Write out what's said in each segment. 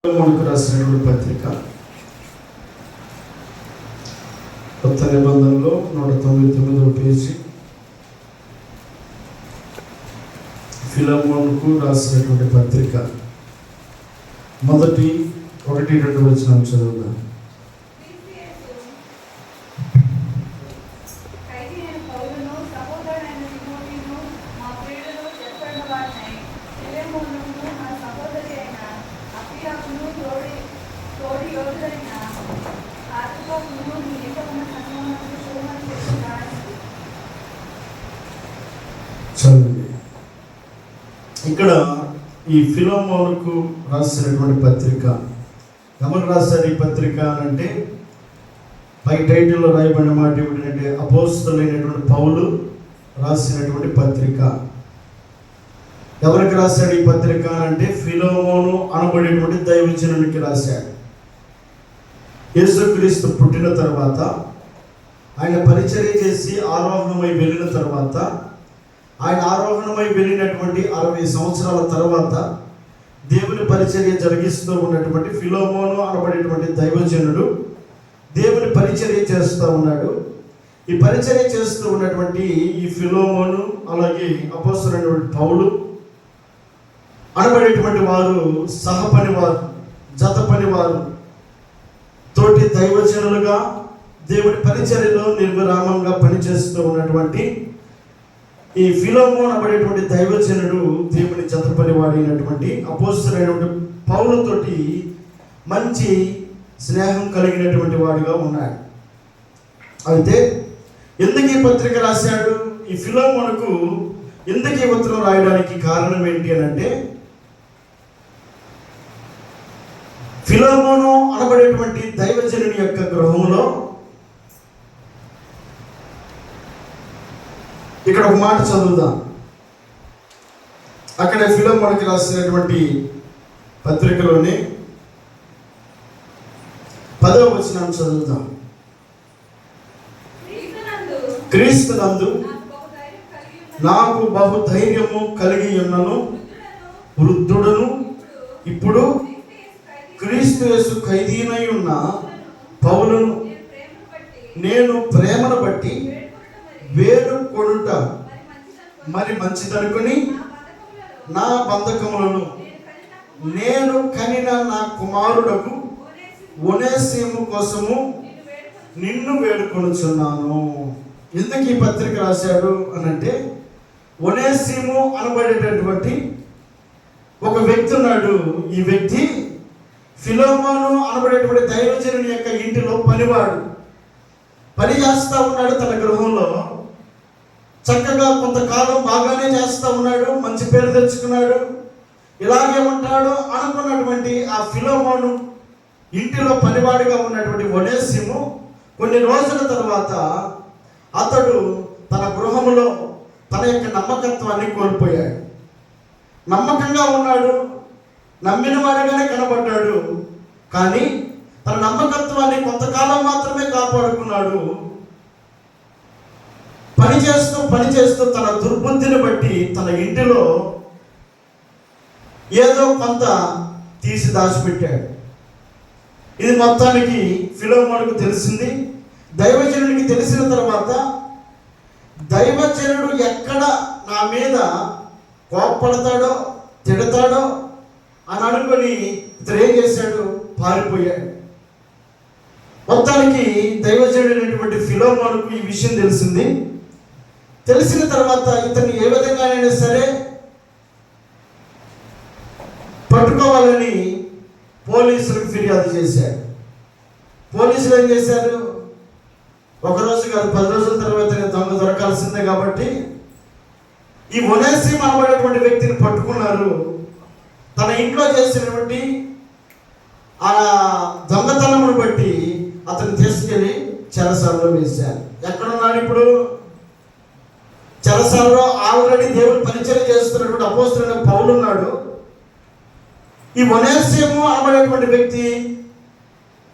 మనకు రాసినటువంటి పత్రిక కొత్త నిబంధనలో 199వ పేజీ. ఫిలమోనుకు రాసినటువంటి పత్రిక మొదటి 1-2 వచనం చదువుదాం. ఇక్కడ ఈ ఫిలమోనుకు రాసినటువంటి పత్రిక ఎవరు రాశారు ఈ పత్రిక అంటే పై టైటిల్లో రాయబడిన మాట ఏమిటంటే అపోస్తలుడైనటువంటి పౌలు రాసినటువంటి పత్రిక. ఎవరికి రాశాడు ఈ పత్రిక అంటే ఫిలమోను అనబడేటువంటి దైవజనునికి రాశాడు. యేసుక్రీస్తు పుట్టిన తర్వాత ఆయన పరిచర్య చేసి ఆరోహణమై వెళ్ళిన తర్వాత ఆయన ఆరోహణమై వెళ్ళినటువంటి 60 సంవత్సరాల తర్వాత దేవుని పరిచర్య జరిగిస్తూ ఉన్నటువంటి ఫిలమోను అనబడేటువంటి దైవజనుడు దేవుని పరిచర్య చేస్తూ ఉన్నాడు. ఈ పరిచర్య చేస్తూ ఉన్నటువంటి ఈ ఫిలమోను అలాగే అపోస్తలుడైనటువంటి పౌలు అనబడేటువంటి వారు సహపనివారు, జత పనివారు, తోటి దైవజనులుగా దేవుని పరిచర్యలో నిర్విరామంగా పనిచేస్తూ ఉన్నటువంటి ఈ ఫిలమోను అనబడేటువంటి దైవజనుడు దేవుని జతపనివాడైనటువంటి అపోస్తలుడైనటువంటి పౌలుతోటి మంచి స్నేహం కలిగినటువంటి వాడిగా ఉన్నాడు. అయితే ఎందుకు ఈ పత్రిక రాశాడు? ఈ ఫిలమోనుకు ఎందుకు ఈ ఉత్తరం రాయడానికి కారణం ఏంటి అని అంటే, ఫిలమోను అనబడేటువంటి దైవజనుని యొక్క గృహంలో ఇక్కడ ఒక మాట చదువుదాం. అక్కడ ఫిలమోనుకి రాసినటువంటి పత్రికలోని 10వ వచనం చదువుదాం. క్రీస్తునందు నాకు బహుధైర్యము కలిగి ఉన్నను, వృద్ధుడను ఇప్పుడు క్రీస్తు యేసు ఖైదీనై ఉన్న పౌలును నేను ప్రేమను బట్టి వేడుకొనుట మరి మంచిదనుకుని నా బంధకములను నేను కనిన నా కుమారుడకు ఒనేసిము కోసము నిన్ను వేడుకొనుచున్నాను. ఎందుకు ఈ పత్రిక రాశాడు అనంటే, ఒనేసిము అనబడేటటువంటి ఒక వ్యక్తి ఉన్నాడు. ఈ వ్యక్తి ఫిలమోను అనబడేటువంటి దైవజనుని యొక్క ఇంటిలో పనివాడు. పని చేస్తూ ఉన్నాడు తన గృహంలో. చక్కగా కొంతకాలం బాగానే చేస్తూ ఉన్నాడు, మంచి పేరు తెచ్చుకున్నాడు. ఇలాగే ఉంటాడు అనుకున్నటువంటి ఆ ఫిలమోను ఇంటిలో పనివాడిగా ఉన్నటువంటి ఒనేసిము కొన్ని రోజుల తర్వాత అతడు తన గృహంలో తన యొక్క నమ్మకత్వాన్ని కోల్పోయాడు. నమ్మకంగా ఉన్నాడు, నమ్మిన వాడిగానే కనబడ్డాడు, కానీ తన నమ్మకత్వాన్ని కొంతకాలం మాత్రమే కాపాడుకున్నాడు. పనిచేస్తూ తన దుర్బుద్ధిని బట్టి తన ఇంటిలో ఏదో కొంత తీసి దాచిపెట్టాడు. ఇది మొత్తానికి ఫిలమోనుకు తెలిసింది. దైవజనుడికి తెలిసిన తర్వాత దైవజనుడు ఎక్కడ నా మీద కోపపడతాడో తిడతాడో అని అనుకొని ఇతను ఏం చేశాడు? పారిపోయాడు. మొత్తానికి దైవజనుడైనటువంటి ఫిలమోనుకు ఈ విషయం తెలిసింది. తెలిసిన తర్వాత ఇతన్ని ఏ విధంగానైనా సరే పట్టుకోవాలని పోలీసులకు ఫిర్యాదు చేశాడు. పోలీసులు ఏం చేశారు? ఒకరోజు కాదు, 10 రోజుల తర్వాత దొంగ దొరకాల్సిందే కాబట్టి ఈ ఒనేసిము అనబడేటువంటి వ్యక్తిని పట్టుకున్నారు. తన ఇంట్లో చేసినటువంటి ఆ దొంగతనమును బట్టి అతను తీసుకెళ్ళి చెరసాలలో వేశారు. ఎక్కడున్నాడు ఇప్పుడు? చెరసాలలో ఆల్రెడీ దేవుడు పరిచయం చేస్తున్నటువంటి అపోస్తలుడైన పౌలు ఉన్నాడు. ఈ ఒనేసిము అనబడేటువంటి వ్యక్తి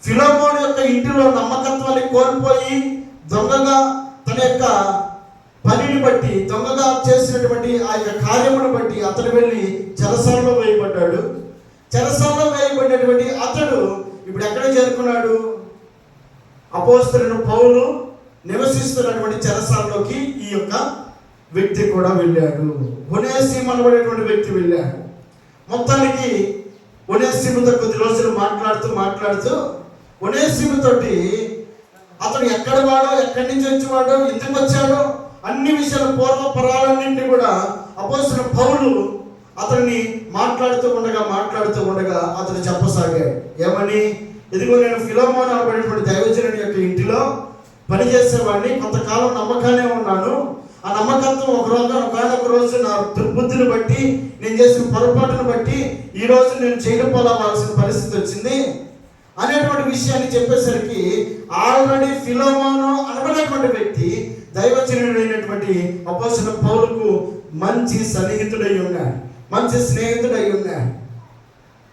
ఫిలమోను యొక్క ఇంటిలో నమ్మకత్వాన్ని కోల్పోయి దొంగగా తన యొక్క పనిని బట్టి, దొంగగా చేసినటువంటి ఆ యొక్క కార్యమును బట్టి అతను వెళ్ళి చెరసాలలో వేయబడ్డాడు. చెరసాలలో వేయబడినటువంటి ఉన్నాడు? అపోస్తలుడైన పౌలు నివసిస్తున్నటువంటి చెరసాలలోకి ఈ యొక్క వ్యక్తి కూడా వెళ్ళాడు. ఒనేసిము అనబడేటువంటి వ్యక్తి వెళ్ళాడు. మొత్తానికి ఒనేసిముతో కొద్ది రోజులు మాట్లాడుతూ ఒనేసిముతోటి అతడు ఎక్కడ వాడో, ఎక్కడి నుంచి వచ్చేవాడో, ఎందుకు వచ్చాడో అన్ని విషయాలు పూర్వపరాలన్నింటినీ కూడా అపోస్తలుడైన పౌలు అతన్ని మాట్లాడుతూ ఉండగా అతను చెప్పసాగాడు. ఏమని? ఇదిగో నేను ఫిలోమోను అనబడేటువంటి దైవజనుడి యొక్క ఇంటిలో పనిచేసేవాడిని, కొంతకాలం నమ్మకానే ఉన్నాను. ఆ నమ్మకంతో ఒక రోజు నా దుర్బుద్ధిని బట్టి, నేను చేసిన పొరపాటును బట్టి ఈ రోజు నేను చేయకపోవాల్సిన పరిస్థితి వచ్చింది అనేటువంటి విషయాన్ని చెప్పేసరికి ఆల్రెడీ ఫిలోమోను అనబడేటువంటి వ్యక్తి దైవజనుడైనటువంటి అపోస్తలుడైన పౌలుకు మంచి సన్నిహితుడై ఉన్నాడు, మంచి స్నేహితుడై ఉన్నాడు.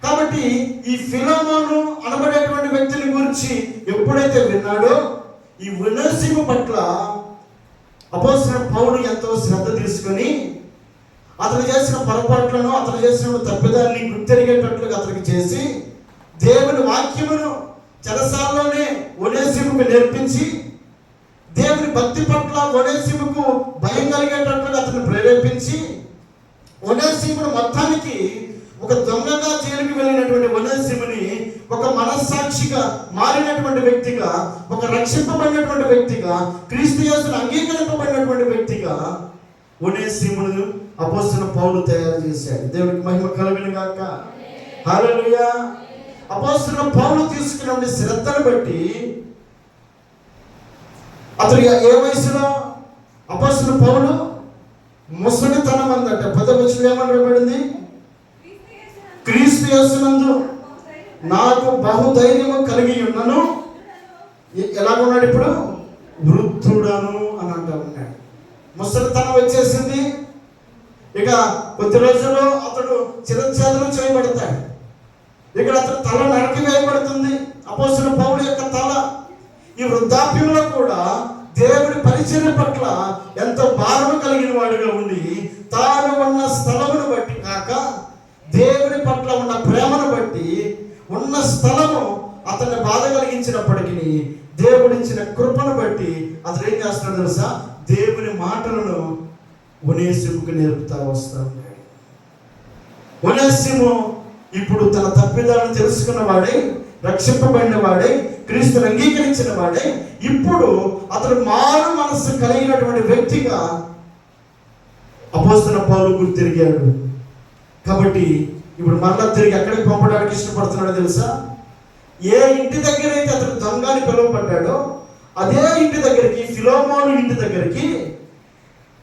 కాబట్టి ఈ ఫిలోమోను అనబడేటువంటి వ్యక్తిని గురించి ఎప్పుడైతే విన్నాడో, ఈ ఒనేసిము పట్ల అపోస్తలుడైన పౌలు ఎంతో శ్రద్ధ తీసుకొని అతను చేసిన పొరపాట్లను, అతను చేసిన తప్పిదాన్ని గుర్తెరిగేటట్లుగా అతనికి చేసి దేవుని వాక్యమును చెరసాలలోనే ఒనేసిముకు నేర్పించి దేవుని భక్తి పట్ల ఒనేసిముకు భయం కలిగేటట్లుగా అతను ప్రేరేపించి ఒనేసిమును మొత్తానికి ఒక దొంగగా జైలుకి వెళ్ళినటువంటి ఒనేసిముని ఒక మనస్సాక్షిగా మారినటువంటి వ్యక్తిగా, ఒక రక్షింపబడినటువంటి వ్యక్తిగా, క్రీస్తు యేసును అంగీకరింపబడినటువంటి వ్యక్తిగా ఒనేసిమును అపోస్తలుడైన పౌలు తయారు చేశాడు. దేవునికి మహిమ కలుగును గాక. హల్లెలూయా. అపోస్తలుడైన పౌలు తీసుకున్న శ్రద్ధను బట్టి అతడు ఏ వయసులో అపోస్తలుడైన పౌలు ముసలితనం అందట. 10వ వచనం ఏమనబడింది? క్రీస్తు యేసునందు నాకు బహుధైర్యము కలిగి ఉన్నను. ఎలాగున్నాడు ఇప్పుడు? వృద్ధుడను అని అంటూ ఉన్నాడు. ముసలితనం వచ్చేసింది. ఇక కొద్ది రోజుల్లో అతడు చిరఛేదనం చేయబడతాడు. ఇక్కడ అతను తల నరికి వేయబడుతుంది, అపోస్తలుడైన పౌలు యొక్క తల. ఈ వృద్ధాప్యంలో కూడా దేవుడి పరిచర్య పట్ల ఎంతో భారం కలిగిన వాడిగా ఉండి, తాను ఉన్న స్థలమును బట్టి కాక దేవుడి పట్ల ఉన్న ప్రేమను బట్టి ఉన్న స్థలము అతన్ని బాధ కలిగించినప్పటికీ దేవుడిచ్చిన కృపను బట్టి అతను ఏం చేస్తున్నాడు తెలుసా? దేవుని మాటలను ఒనేసిముకు నేర్పుతా వస్తా ఉన్నాడు. ఒనేసిము ఇప్పుడు తన తప్పిదాలను తెలుసుకున్న వాడే, రక్షింపబడిన వాడే, క్రీస్తుని అంగీకరించిన వాడే, ఇప్పుడు అతడు మారు మనస్సు కలిగినటువంటి వ్యక్తిగా అపోస్తలుడైన పౌలు గుర్తిరిగాడు. కాబట్టి ఇప్పుడు మరలా తిరిగి ఎక్కడికి పంపడానికి ఇష్టపడుతున్నాడో తెలుసా? ఏ ఇంటి దగ్గర అయితే అతడు దొంగ అని పిలువబడ్డాడో అదే ఇంటి దగ్గరికి, ఫిలోమోను ఇంటి దగ్గరికి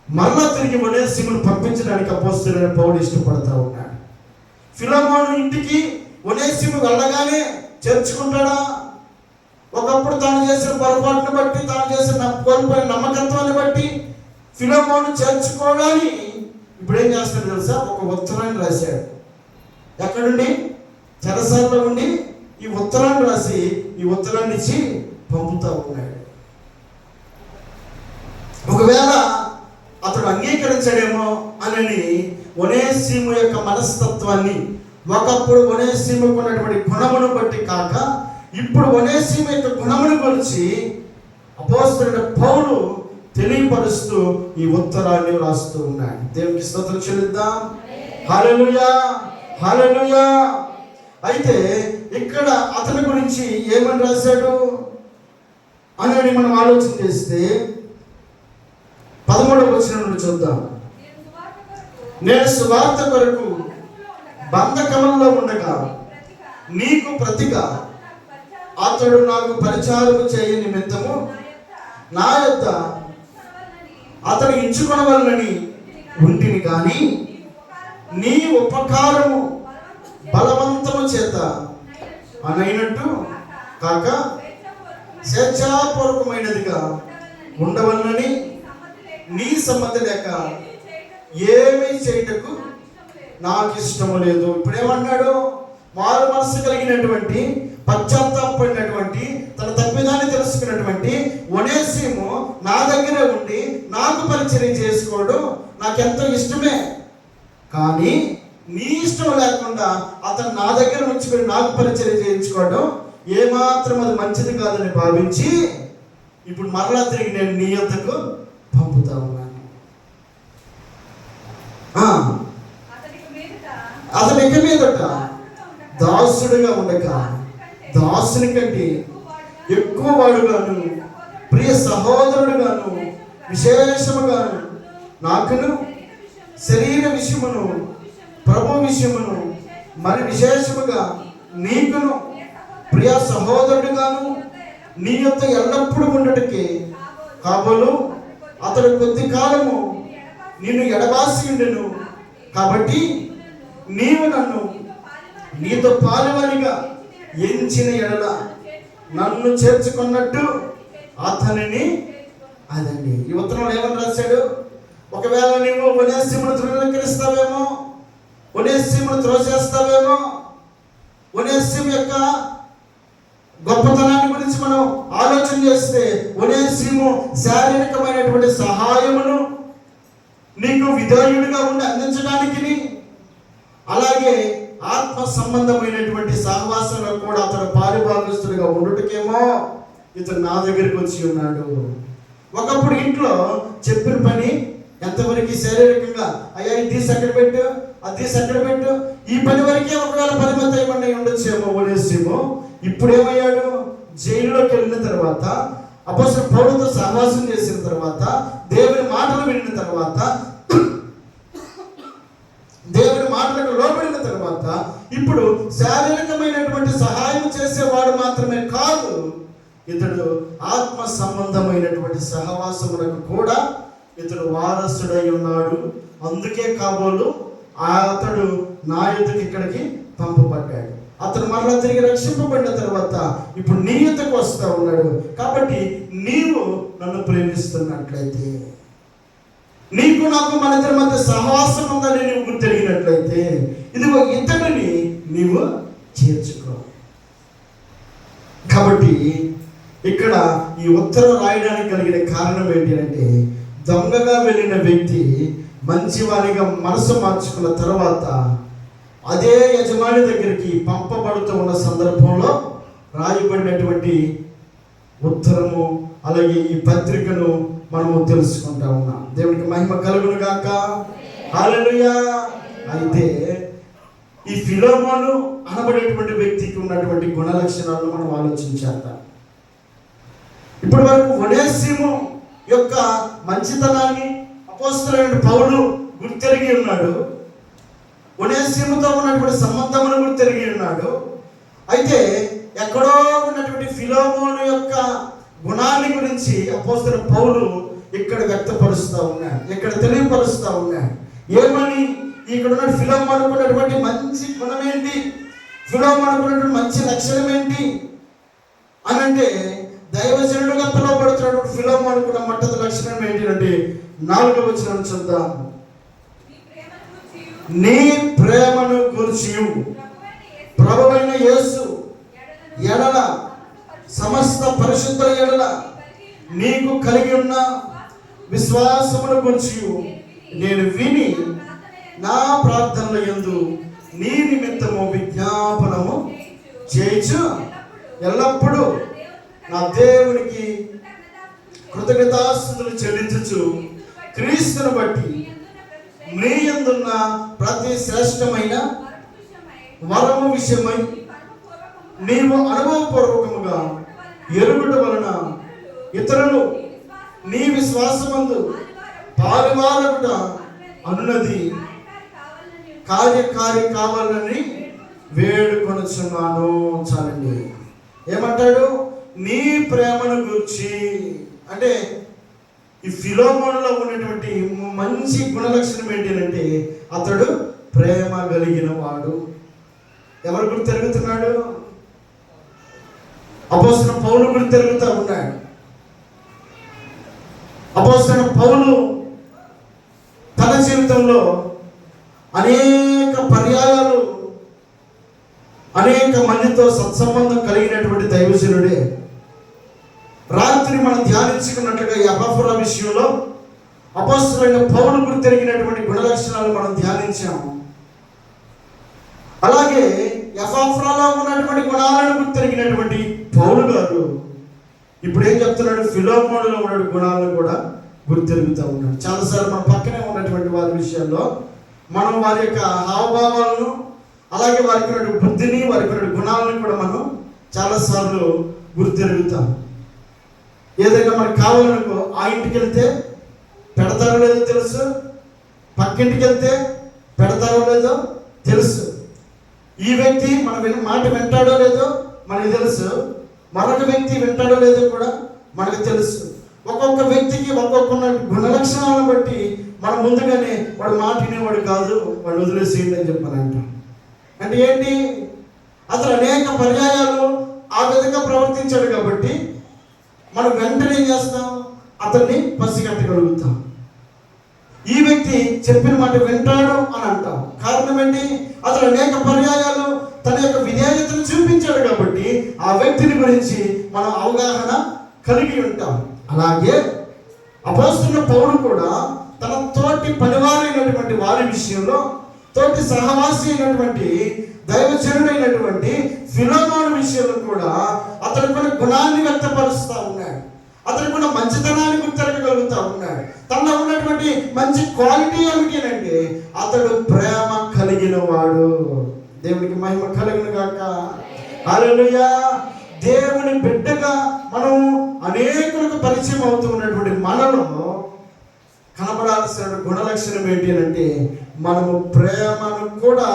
మరలా తిరిగి ఒనేసిమును పంపించడానికి అపోస్తలుడైన పౌలు ఇష్టపడతా ఉన్నాడు. ఫిలోమోను ఇంటికి ఒనేసిము వెళ్ళగానే చేర్చుకుంటాడా? ఒకప్పుడు తాను చేసిన పొరపాటును బట్టి, తాను చేసిన కోల్పోయిన నమ్మకత్వాన్ని బట్టి ఫిలోమోను చేర్చుకోవడానికి ఇప్పుడు ఏం చేస్తాడు తెలుసా? ఒక ఉత్తరాన్ని రాశాడు. ఎక్కడుండి? చెరసాలలో ఉండి ఈ ఉత్తరాన్ని రాసి ఈ ఉత్తరాన్ని ఇచ్చి పంపుతా ఉన్నాడు. ఒకవేళ అతడు అంగీకరించడేమో అని ఒనేసిము యొక్క మనస్తత్వాన్ని, ఒకప్పుడు ఒనేసిముకు ఉన్నటువంటి గుణమును బట్టి కాక ఇప్పుడు ఒనేసిము యొక్క గుణమును గురించి అపోస్తలుడైన పౌలు తెలియపరుస్తూ ఈ ఉత్తరాన్ని రాస్తూ ఉన్నాడు. దేవునికి స్తోత్రం చెల్లిద్దాం. హల్లెలూయా, హల్లెలూయా. అయితే ఇక్కడ అతని గురించి ఏమని రాశాడు అనేది మనం ఆలోచన చేస్తే 13వ వచనం నుండి చూద్దాం. నేను సువార్త కొరకు బంధకములో ఉండగా నీకు ప్రతిగా అతడు నాకు పరిచారము చేయ నిమిత్తము నా యొద్ద అతడు ఎంచుకొనవలనని ఉంటిని కానీ నీ ఉపకారము బలవంతము చేత అనైనట్టు కాక స్వేచ్ఛాపూర్వకమైనదిగా ఉండవలనని నీ సమ్మతి లేక ఏమీ చేయటకు నాకు ఇష్టము లేదు. ఇప్పుడేమన్నాడు? మారు మనసు కలిగినటువంటి, పశ్చాత్తాపడినటువంటి, తన తప్పిదాన్ని తెలుసుకున్నటువంటి ఒనేసిము నా దగ్గరే ఉండి నాకు పరిచర్య చేసుకోవడం నాకెంతో ఇష్టమే. కానీ నీ ఇష్టం లేకుండా అతను నా దగ్గర ఉంచుకొని నాకు పరిచర్య చేయించుకోవడం ఏమాత్రం అది మంచిది కాదని భావించి ఇప్పుడు మరలా తిరిగి నేను నీ యొద్దకు పంపుతా ఉన్నాను. అతని ఇక మీదట దాసుడుగా ఉండక దాసుని కంటే ఎక్కువ వాడుగాను, ప్రియ సహోదరుడుగాను, విశేషముగాను నాకును శరీర విషయమును ప్రభు విషయమును మరి విశేషముగా నీకును ప్రియ సహోదరుడుగాను నీ యొక్క ఎల్లప్పుడూ ఉండటకే కాబోలు అతడు కొద్ది కాలము నిన్ను ఎడబాసి ఉండెను. కాబట్టి నీవు నన్ను నీతో పాలువానిగా ఎంచిన ఎడల నన్ను చేర్చుకున్నట్టు అతనిని. అదండి ఈ ఉత్తరంలో ఏమని రాశాడు? ఒకవేళ నీవు ఒనేసిమును తృణీకరిస్తావేమో, ఒనేసిమును త్రోసేస్తావేమో, ఒనేసిము యొక్క గొప్పతనాన్ని గురించి మనం ఆలోచన చేస్తే ఒనేసిము శారీరకమైనటువంటి సహాయమును నీకు విధేయుడిగా ఉండి అందించడానికి, అలాగే ఆత్మ సంబంధమైనటువంటి సహవాసంలో కూడా అతడు పాలుభాగస్తుడిగా ఉండుటకేమో ఇతను నా దగ్గరికి వచ్చి ఉన్నాడు. ఒకప్పుడు ఇంట్లో చెప్పిన పని ఎంతవరకు శారీరకంగా, అయ్యా ఇది అక్కడ పెట్టు, అది అక్కడ పెట్టు, ఈ పని వరకే ఒకవేళ పరిమితం అయ్యి ఉండొచ్చేమో ఒనేసిము. ఇప్పుడు ఏమయ్యాడు? జైలులోకి వెళ్ళిన తర్వాత, అపోస్తలుడైన పౌలుతో సహవాసం చేసిన తర్వాత, దేవుని మాటలు వినిన తర్వాత, దేవుని మాటలకు లోబడిన తర్వాత, ఇప్పుడు శారీరకమైనటువంటి సహాయం చేసేవాడు మాత్రమే కాదు, ఇతడు ఆత్మ సంబంధమైనటువంటి సహవాసములకు కూడా ఇతడు వారసుడై ఉన్నాడు. అందుకే కాబోలు అతడు నా యొద్దకు ఇక్కడికి పంపబడ్డాడు. అతను మరలా తిరిగి రక్షింపబడిన తర్వాత ఇప్పుడు నీ యొద్దకు వస్తా ఉన్నాడు. కాబట్టి నీవు నన్ను ప్రేమిస్తున్నట్లయితే, నీకు నాకు మన ఇద్దరి మధ్య సహవాసం ఉందని నీవు గుర్తెరిగినట్లయితే, ఇదిగో ఇతడిని నీవు చేర్చుకో. కాబట్టి ఇక్కడ ఈ ఉత్తరం రాయడానికి కలిగిన కారణం ఏంటి అంటే, దొంగగా వెళ్ళిన వ్యక్తి మంచివారిగా మనసు మార్చుకున్న తర్వాత అదే యజమాని దగ్గరికి పంపబడుతూ ఉన్న సందర్భంలో రాయబడినటువంటి ఉత్తరము, అలాగే ఈ పత్రికను మనము తెలుసుకుంటా ఉన్నాం. దేవునికి మహిమ కలుగును గాక. హల్లెలూయా. అయితే ఈ ఫిలోమోను అనబడేటువంటి వ్యక్తికి ఉన్నటువంటి గుణ లక్షణాలను మనం ఆలోచించేద్దాం. ఇప్పటి వరకు ఒనేసిము యొక్క మంచితనాన్ని అపోస్తలుడైన పౌలు గుర్తెరిగి ఉన్నాడు. ఒనేసిముతో ఉన్నటువంటి సంబంధమును గుర్తెరిగి ఉన్నాడు. అయితే ఎక్కడో ఉన్నటువంటి ఫిలోమోను యొక్క గుణాన్ని గురించి అపోస్తలుడైన పౌలు ఇక్కడ వ్యక్తపరుస్తూ ఉన్నాడు, ఇక్కడ తెలియపరుస్తూ ఉన్నాడు. ఏమని? ఇక్కడ ఉన్న ఫిలోమోనుకు ఉన్నటువంటి మంచి గుణం ఏంటి, ఫిలోమోనుకు ఉన్నటువంటి మంచి లక్షణం ఏంటి అని అంటే, దైవజనుడుగా పిలువబడుతున్నటువంటి ఫిలోమోనుకు ఉన్న మొట్టమొదటి లక్షణం ఏంటంటే 4వ వచనం చూద్దాం. నీ ప్రేమను గూర్చి ప్రభువైన యేసు ఎడల సమస్త పరిశుద్ధుల ఎడల నీకు కలిగి ఉన్న విశ్వాసమును గురించి నేను విని నా ప్రార్థనల యందు నీ నిమిత్తము విజ్ఞాపనము చేయించు ఎల్లప్పుడూ నా దేవునికి కృతజ్ఞతాస్తుతులు చెల్లించుచు క్రీస్తును బట్టి నీ యందున్న ప్రతి శ్రేష్టమైన వరము విషయమై నీవు అనుభవపూర్వకముగా ఎరుగుట వలన ఇతరులు నీ విశ్వాసమందు పాలువారగుట అనున్నది కార్యకారి కావాలని వేడుకొనుచున్నాను. చాలండి. ఏమంటాడు? నీ ప్రేమను గురించి. అంటే ఈ ఫిలోమోనులో ఉన్నటువంటి మంచి గుణలక్షణం ఏంటంటే, అతడు ప్రేమ కలిగిన వాడు. ఎవరి గురించి తిరుగుతున్నాడు? అపోస్తలుడైన పౌలు గురించి తిరుగుతూ ఉన్నాడు. అపోస్తలుడైన పౌలు తన జీవితంలో అనేక పర్యాయాలు అనేక మందితో సత్సంబంధం కలిగినటువంటి దైవజనుడే. రాత్రి మనం ధ్యానించుకున్నట్లుగా ఎపఫ్రా విషయంలో అపోస్తలుడైన పౌలు గురించి తిరిగినటువంటి గుణలక్షణాలు మనం ధ్యానించాము. అలాగే ఎపఫ్రాలో ఉన్నటువంటి గుణాలను గురించి పెరిగినటువంటి పౌలు గారు ఇప్పుడు ఏం చెప్తున్నాడు? ఫిలోమోనులో ఉన్న గుణాలను కూడా గుర్తెరుగుతూ ఉన్నాడు. చాలాసార్లు మన పక్కనే ఉన్నటువంటి వారి విషయాల్లో మనం వారి యొక్క హావభావాలను, అలాగే వారికి ఉన్న బుద్ధిని, వారికి ఉన్న గుణాలను కూడా మనం చాలాసార్లు గుర్తెరుగుతాం. ఏదైనా మనకు కావాలనుకో, ఆ ఇంటికి వెళ్తే పెడతారో లేదో తెలుసు, పక్కింటికి వెళ్తే పెడతారో లేదో తెలుసు, ఈ వ్యక్తి మన మాట వింటాడో లేదో మనకు తెలుసు, మరొక వ్యక్తి వింటాడో లేదో కూడా మనకు తెలుసు. ఒక్కొక్క వ్యక్తికి ఒక్కొక్క గుణలక్షణాలను బట్టి మనం ముందుగానే వాడు మాట వినేవాడు కాదు, వాడు వదిలేసేయండి అని చెప్పాలంటాం. అంటే ఏంటి? అతను అనేక పర్యాయాలు ఆ విధంగా ప్రవర్తించాడు కాబట్టి మనం వెంటనే ఏం చేస్తాం? అతన్ని పసిగట్టగలుగుతాం. ఈ వ్యక్తి చెప్పిన మాట వింటాడు అని అంటాం. కారణం ఏంటి? అతను అనేక పర్యాయాలు తన యొక్క విధేయతను చూపించాడు కాబట్టి ఆ వ్యక్తిని గురించి మనం అవగాహన కలిగి ఉంటాం. అలాగే అపోస్తలుడైన పౌలు కూడా తన తోటి పనివారైనటువంటి వారి విషయంలో, తోటి సహవాసి అయినటువంటి దైవజనుడైనటువంటి ఫిలోమోను విషయంలో కూడా అతని కొన్ని గుణాన్ని వ్యక్తపరుస్తూ ఉన్నాడు. అతని కూడా మంచితనాన్ని గుర్తిరగలుగుతూ ఉన్నాడు. తనలో ఉన్నటువంటి మంచి క్వాలిటీ ఏమిటి? అతడు ప్రేమ కలిగిన వాడు. దేవునికి మహిమ కలుగును గాక. హల్లెలూయా. దేవుని బిడ్డగా మనం అనేకులకు పరిచయం అవుతూ ఉన్నటువంటి మనలో కనబడాల్సిన గుణలక్షణం ఏంటి అంటే మనము ప్రేమను కూడా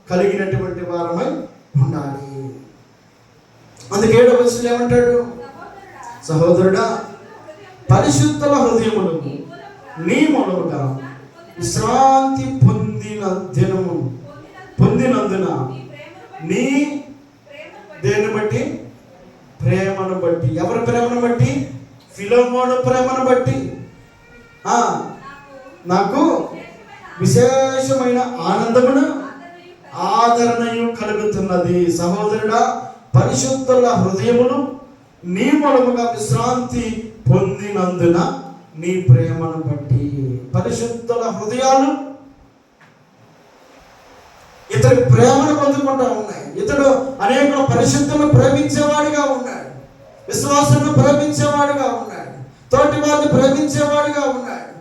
కలిగినటువంటి వారమై ఉండాలి. అందుకే 7వ వచనం ఏమంటాడు? సహోదరుడా, పరిశుద్ధుల హృదయములు నీ మూలముగా విశ్రాంతి పొందినందున నీ దేన్ని బట్టి? ప్రేమను బట్టి. ఎవరి ప్రేమను బట్టి? ఫిలోమోను ప్రేమను బట్టి నాకు విశేషమైన ఆనందమును ఆదరణయు కలుగుతున్నది. సహోదరుడా, పరిశుద్ధుల హృదయములు నీ మూలముగా విశ్రాంతి పొందినందున నీ ప్రేమను బట్టి. పరిశుద్ధుల హృదయాలు ఇతడు ప్రేమను పొందుకుంటూ ఉన్నాయి. ఇతడు అనేక పరిశుద్ధులను ప్రేమించేవాడిగా ఉన్నాడు, విశ్వాసాలను ప్రేమించేవాడిగా ఉన్నాడు, తోటి వారిని ప్రేమించేవాడిగా ఉన్నాడు.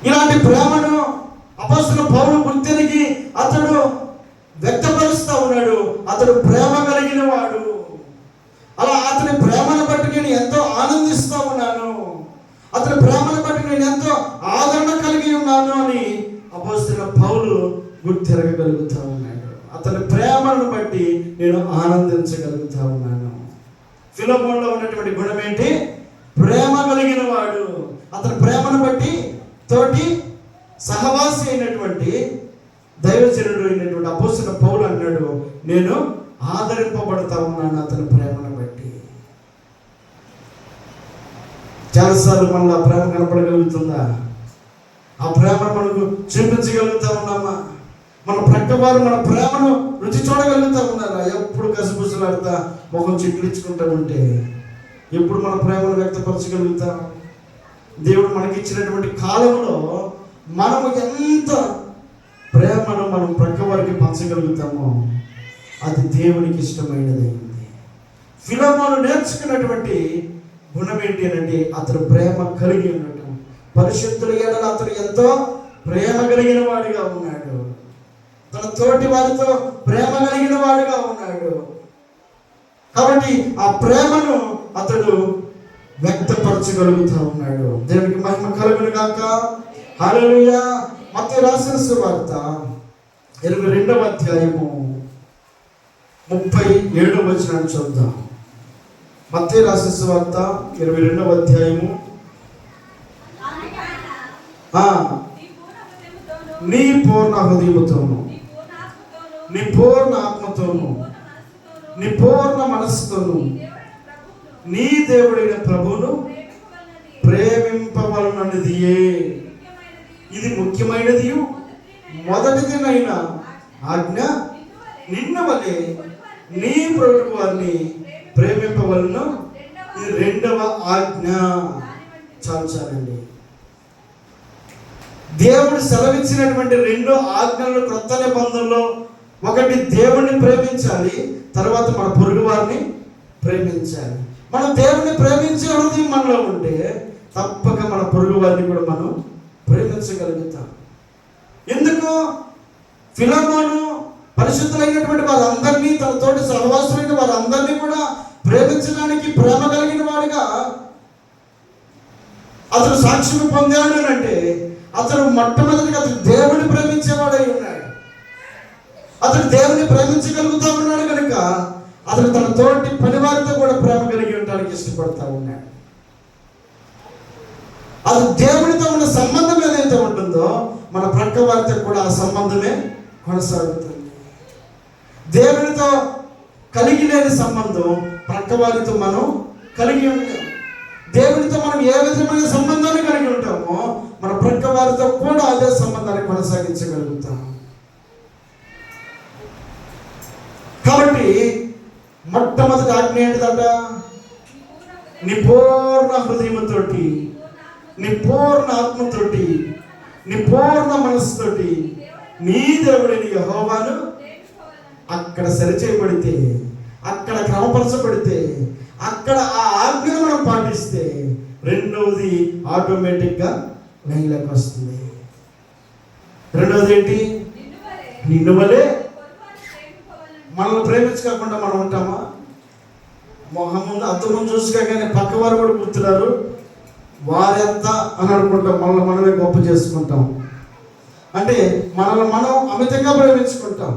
ఇలాంటి ప్రేమను అపోస్తలుడైన పౌలు గుర్తిరిగి అతడు వ్యక్తపరుస్తూ ఉన్నాడు. అతడు ప్రేమ కలిగిన వాడు. అలా అతని ప్రేమను బట్టి నేను ఎంతో ఆనందిస్తూ ఉన్నాను, అతని ప్రేమను బట్టి నేను ఎంతో ఆదరణ కలిగి ఉన్నాను అని అపోస్తలుడైన పౌలు గుర్తిరగలుగుతూ ఉన్నాడు. అతని ప్రేమను బట్టి నేను ఆనందించగలుగుతా ఉన్నాను. ఫిలోమోనులో ఉన్నటువంటి గుణం ఏంటి? ప్రేమ కలిగిన వాడు. అతని ప్రేమను బట్టి తోటి సహవాసి అయినటువంటి దైవజనుడు అయినటువంటి అపోస్తలుడైన పౌలు అన్నాడు, నేను ఆదరింపబడతా ఉన్నాను అతని ప్రేమను బట్టి. చాలాసార్లు మనలో ఆ ప్రేమ కనపడగలుగుతుందా? ఆ ప్రేమను మనకు చూపించగలుగుతా ఉన్నామా? మన ప్రక్క వారు మన ప్రేమను రుచి చూడగలుగుతా ఉన్నారా? ఎప్పుడు కసిపుసలాడుతా ముఖం చిట్లించుకుంటూ ఉంటే ఎప్పుడు మన ప్రేమను వ్యక్తపరచగలుగుతాం? దేవుడు మనకిచ్చినటువంటి కాలంలో మనము ఎంత ప్రేమను మనం ప్రక్క వారికి పంచగలుగుతామో అది దేవునికి ఇష్టమైనదైంది. ఫిలోమోను నేర్చుకున్నటువంటి గుణం ఏంటి అంటే అతడు ప్రేమ కలిగి ఉండటం. పరిశుద్ధుల ఎడల అతడు ఎంతో ప్రేమ కలిగిన వాడిగా ఉన్నాడు. తన తోటి వారితో ప్రేమ కలిగిన వాడిగా ఉన్నాడు. కాబట్టి ఆ ప్రేమను అతడు వ్యక్తపరచగలుగుతూ ఉన్నాడు. దేవునికి మహిమ కలుగును గాక. హల్లెలూయా. మత్తయి రాసిన సువార్త 22వ అధ్యాయము 37వ వచనాన్ని చూద్దాం. మత్తయి రాసిన సువార్త 22వ అధ్యాయము నీ పూర్ణ హృదయముతోను, నీ పూర్ణ ఆత్మతోను, నీ పూర్ణ మనస్సుతోను నీ దేవుడైన ప్రభువును ప్రేమింపవలననిదియే. ఇది ముఖ్యమైనది మొదటిదినైన ఆజ్ఞ. నిన్ను వలె నీ పొరుగు వారిని ప్రేమింపవలను. ఇది 2వ ఆజ్ఞ. చాలండి. దేవుడు సెలవిచ్చినటువంటి 2 ఆజ్ఞలు క్రొత్త నిబంధనలో ఒకటి దేవుణ్ణి ప్రేమించాలి, తర్వాత మన పొరుగు వారిని ప్రేమించాలి. మనం దేవుణ్ణి ప్రేమించే హృదయం మనలో ఉంటే తప్పక మన పొరుగు వారిని కూడా మనం ప్రేమించగలుగుతాం. ఎందుకు? ఫిలెమోను పరిశుద్ధులైనటువంటి వారందరినీ, తన తోటి సహవాసులైన వారందరినీ కూడా ప్రేమించడానికి ప్రేమ కలిగిన వాడుగా అతను సాక్ష్యం పొందాడు అంటే అతను మొట్టమొదటిగా అతను దేవుని ప్రేమించేవాడై ఉన్నాడు. అతను దేవుని ప్రేమించగలుగుతా ఉన్నాడు కనుక అతను తన తోటి పనివారితో కూడా ప్రేమ కలిగి ఉండడానికి ఇష్టపడతా ఉన్నాడు. అది దేవునితో ఉన్న సంబంధం ఏదైతే ఉంటుందో మన ప్రక్క వారితో కూడా ఆ సంబంధమే కొనసాగుతుంది. దేవునితో కలిగి లేని సంబంధం ప్రక్క వారితో మనం కలిగి ఉంటాం. దేవునితో మనం ఏ విధమైన సంబంధాన్ని కలిగి ఉంటామో మన ప్రక్క వారితో కూడా అదే సంబంధాన్ని కొనసాగించగలుగుతాం. కాబట్టి మొట్టమొదటి ఆజ్ఞ ఏంటిదంట? నీ పూర్ణ హృదయంతోటి, నీ పూర్ణ ఆత్మతోటి, నీ పూర్ణ మనస్సుతోటి నీ దేవుడిని యెహోవాను అక్కడ సరిచేయబడితే, అక్కడ క్రమపరచబడితే, అక్కడ ఆ ఆజ్ఞను మనం పాటిస్తే రెండవది ఆటోమేటిక్గా లైన్లోకి వస్తుంది. రెండవది ఏంటి? నిన్ను వలే. మనల్ని ప్రేమించుకోకుండా మనం ఉంటామా? మొహం ముందు అద్దం ముందు చూసుకోగానే పక్క వారు కూడా గుర్తున్నారు, వారెంత అని అనుకుంటాం. మనల్ని మనమే గొప్ప చేసుకుంటాం. అంటే మనల్ని మనం అమితంగా ప్రేమించుకుంటాం.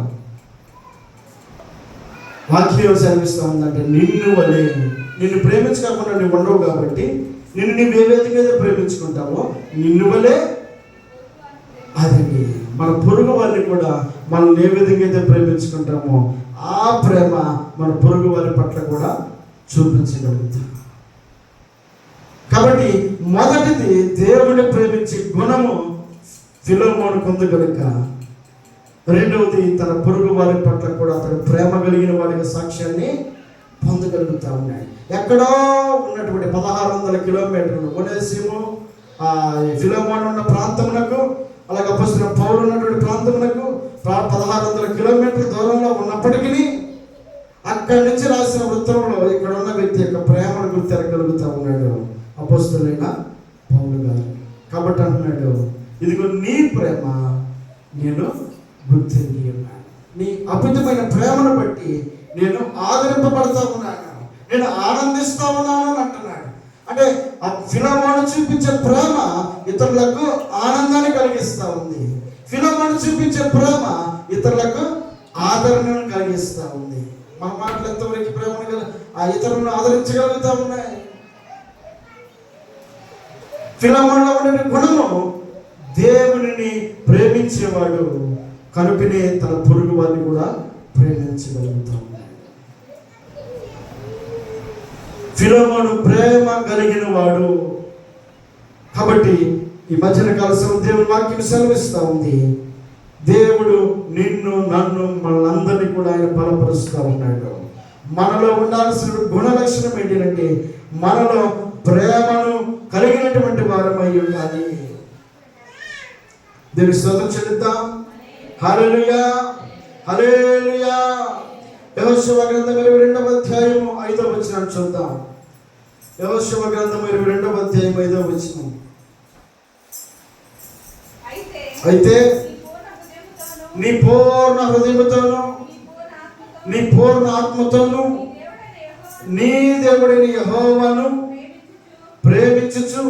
వాక్యం సెలవిస్తూ ఉందంటే నిన్ను వలే. నిన్ను ప్రేమించుకోకుండా నువ్వు ఉండవు కాబట్టి నిన్ను నువ్వు ఏ విధంగా అయితే ప్రేమించుకుంటావో నిన్ను వలే అదండి మన పొరుగు వారిని కూడా మనం ఏ విధంగా అయితే ప్రేమించుకుంటామో ఆ ప్రేమ మన పొరుగు వారి పట్ల కూడా చూపించగలుగుతాం. కాబట్టి మొదటిది దేవుని ప్రేమించే గుణము ఫిలెమోను కొంత కనుక, రెండవది తన పొరుగు వారి పట్ల కూడా అతను ప్రేమ కలిగిన వాడికి సాక్ష్యాన్ని పొందగలుగుతా ఉన్నాడు. ఎక్కడో ఉన్నటువంటి 1600 కిలోమీటర్లు ఒనేసిము ఫిలెమోను ఉన్న ప్రాంతమునకు, అలాగే అపొస్తలుడైన పౌలు ఉన్నటువంటి ప్రాంతమునకు 1600 కిలోమీటర్ల దూరంలో ఉన్నప్పటికీ అక్కడి నుంచి రాసిన వృత్తంలో ఇక్కడ ఉన్న వ్యక్తి యొక్క ప్రేమను గుర్తెరగలుగుతా ఉన్నాడు అపొస్తలుడైన పౌలు గారు. కాబట్టి అంటున్నాడు, ఇదిగో నీ ప్రేమ నేను గుర్తించి ఉన్నాను. నీ అద్భుతమైన ప్రేమను బట్టి నేను ఆదరింపబడతా ఉన్నాను, నేను ఆనందిస్తా ఉన్నాను అని అంటున్నాడు. అంటే ఆ ఫిలెమోను చూపించే ప్రేమ ఇతరులకు ఆనందాన్ని కలిగిస్తూ ఉంది. ఫిలెమోను చూపించే ప్రేమ ఇతరులకు ఆదరణను కలిగిస్తూ ఉంది. మన మాటలు ఎంతవరకు ప్రేమను ఇతరులను ఆదరించగలుగుతా ఉన్నాయి. ఫిలెమోనులో ఉండే గుణము దేవునిని ప్రేమించేవాడు కనుకనే తన పొరుగు వారిని కూడా ప్రేమించగలుగుతా ఉన్నాడు. ఫిలెమోను ప్రేమ కలిగిన వాడు కాబట్టి ఈ మధ్యన కాలం దేవుని వాక్యం సెలవిస్తూ ఉంది, దేవుడు నిన్ను నన్ను మనందరినీ కూడా ఆయన బలపరుస్తూ ఉన్నాడు. మనలో ఉండాల్సిన గుణ లక్షణం ఏంటంటే మనలో ప్రేమను కలిగినటువంటి వారమై ఉండాలి. దేవుని స్తోత్రం చెల్లిద్దాం. హల్లెలూయా, హల్లెలూయా. యెహోషువ గ్రంథం 22వ అధ్యాయం 5వ వచనం చూద్దాం. యెహోషువ గ్రంథం 22వ అధ్యాయం 5వ వచనం. అయితే నీ పూర్ణ హృదయముతోను, నీ పూర్ణ ఆత్మతోను నీ దేవుడైన యెహోవాను ప్రేమించుచు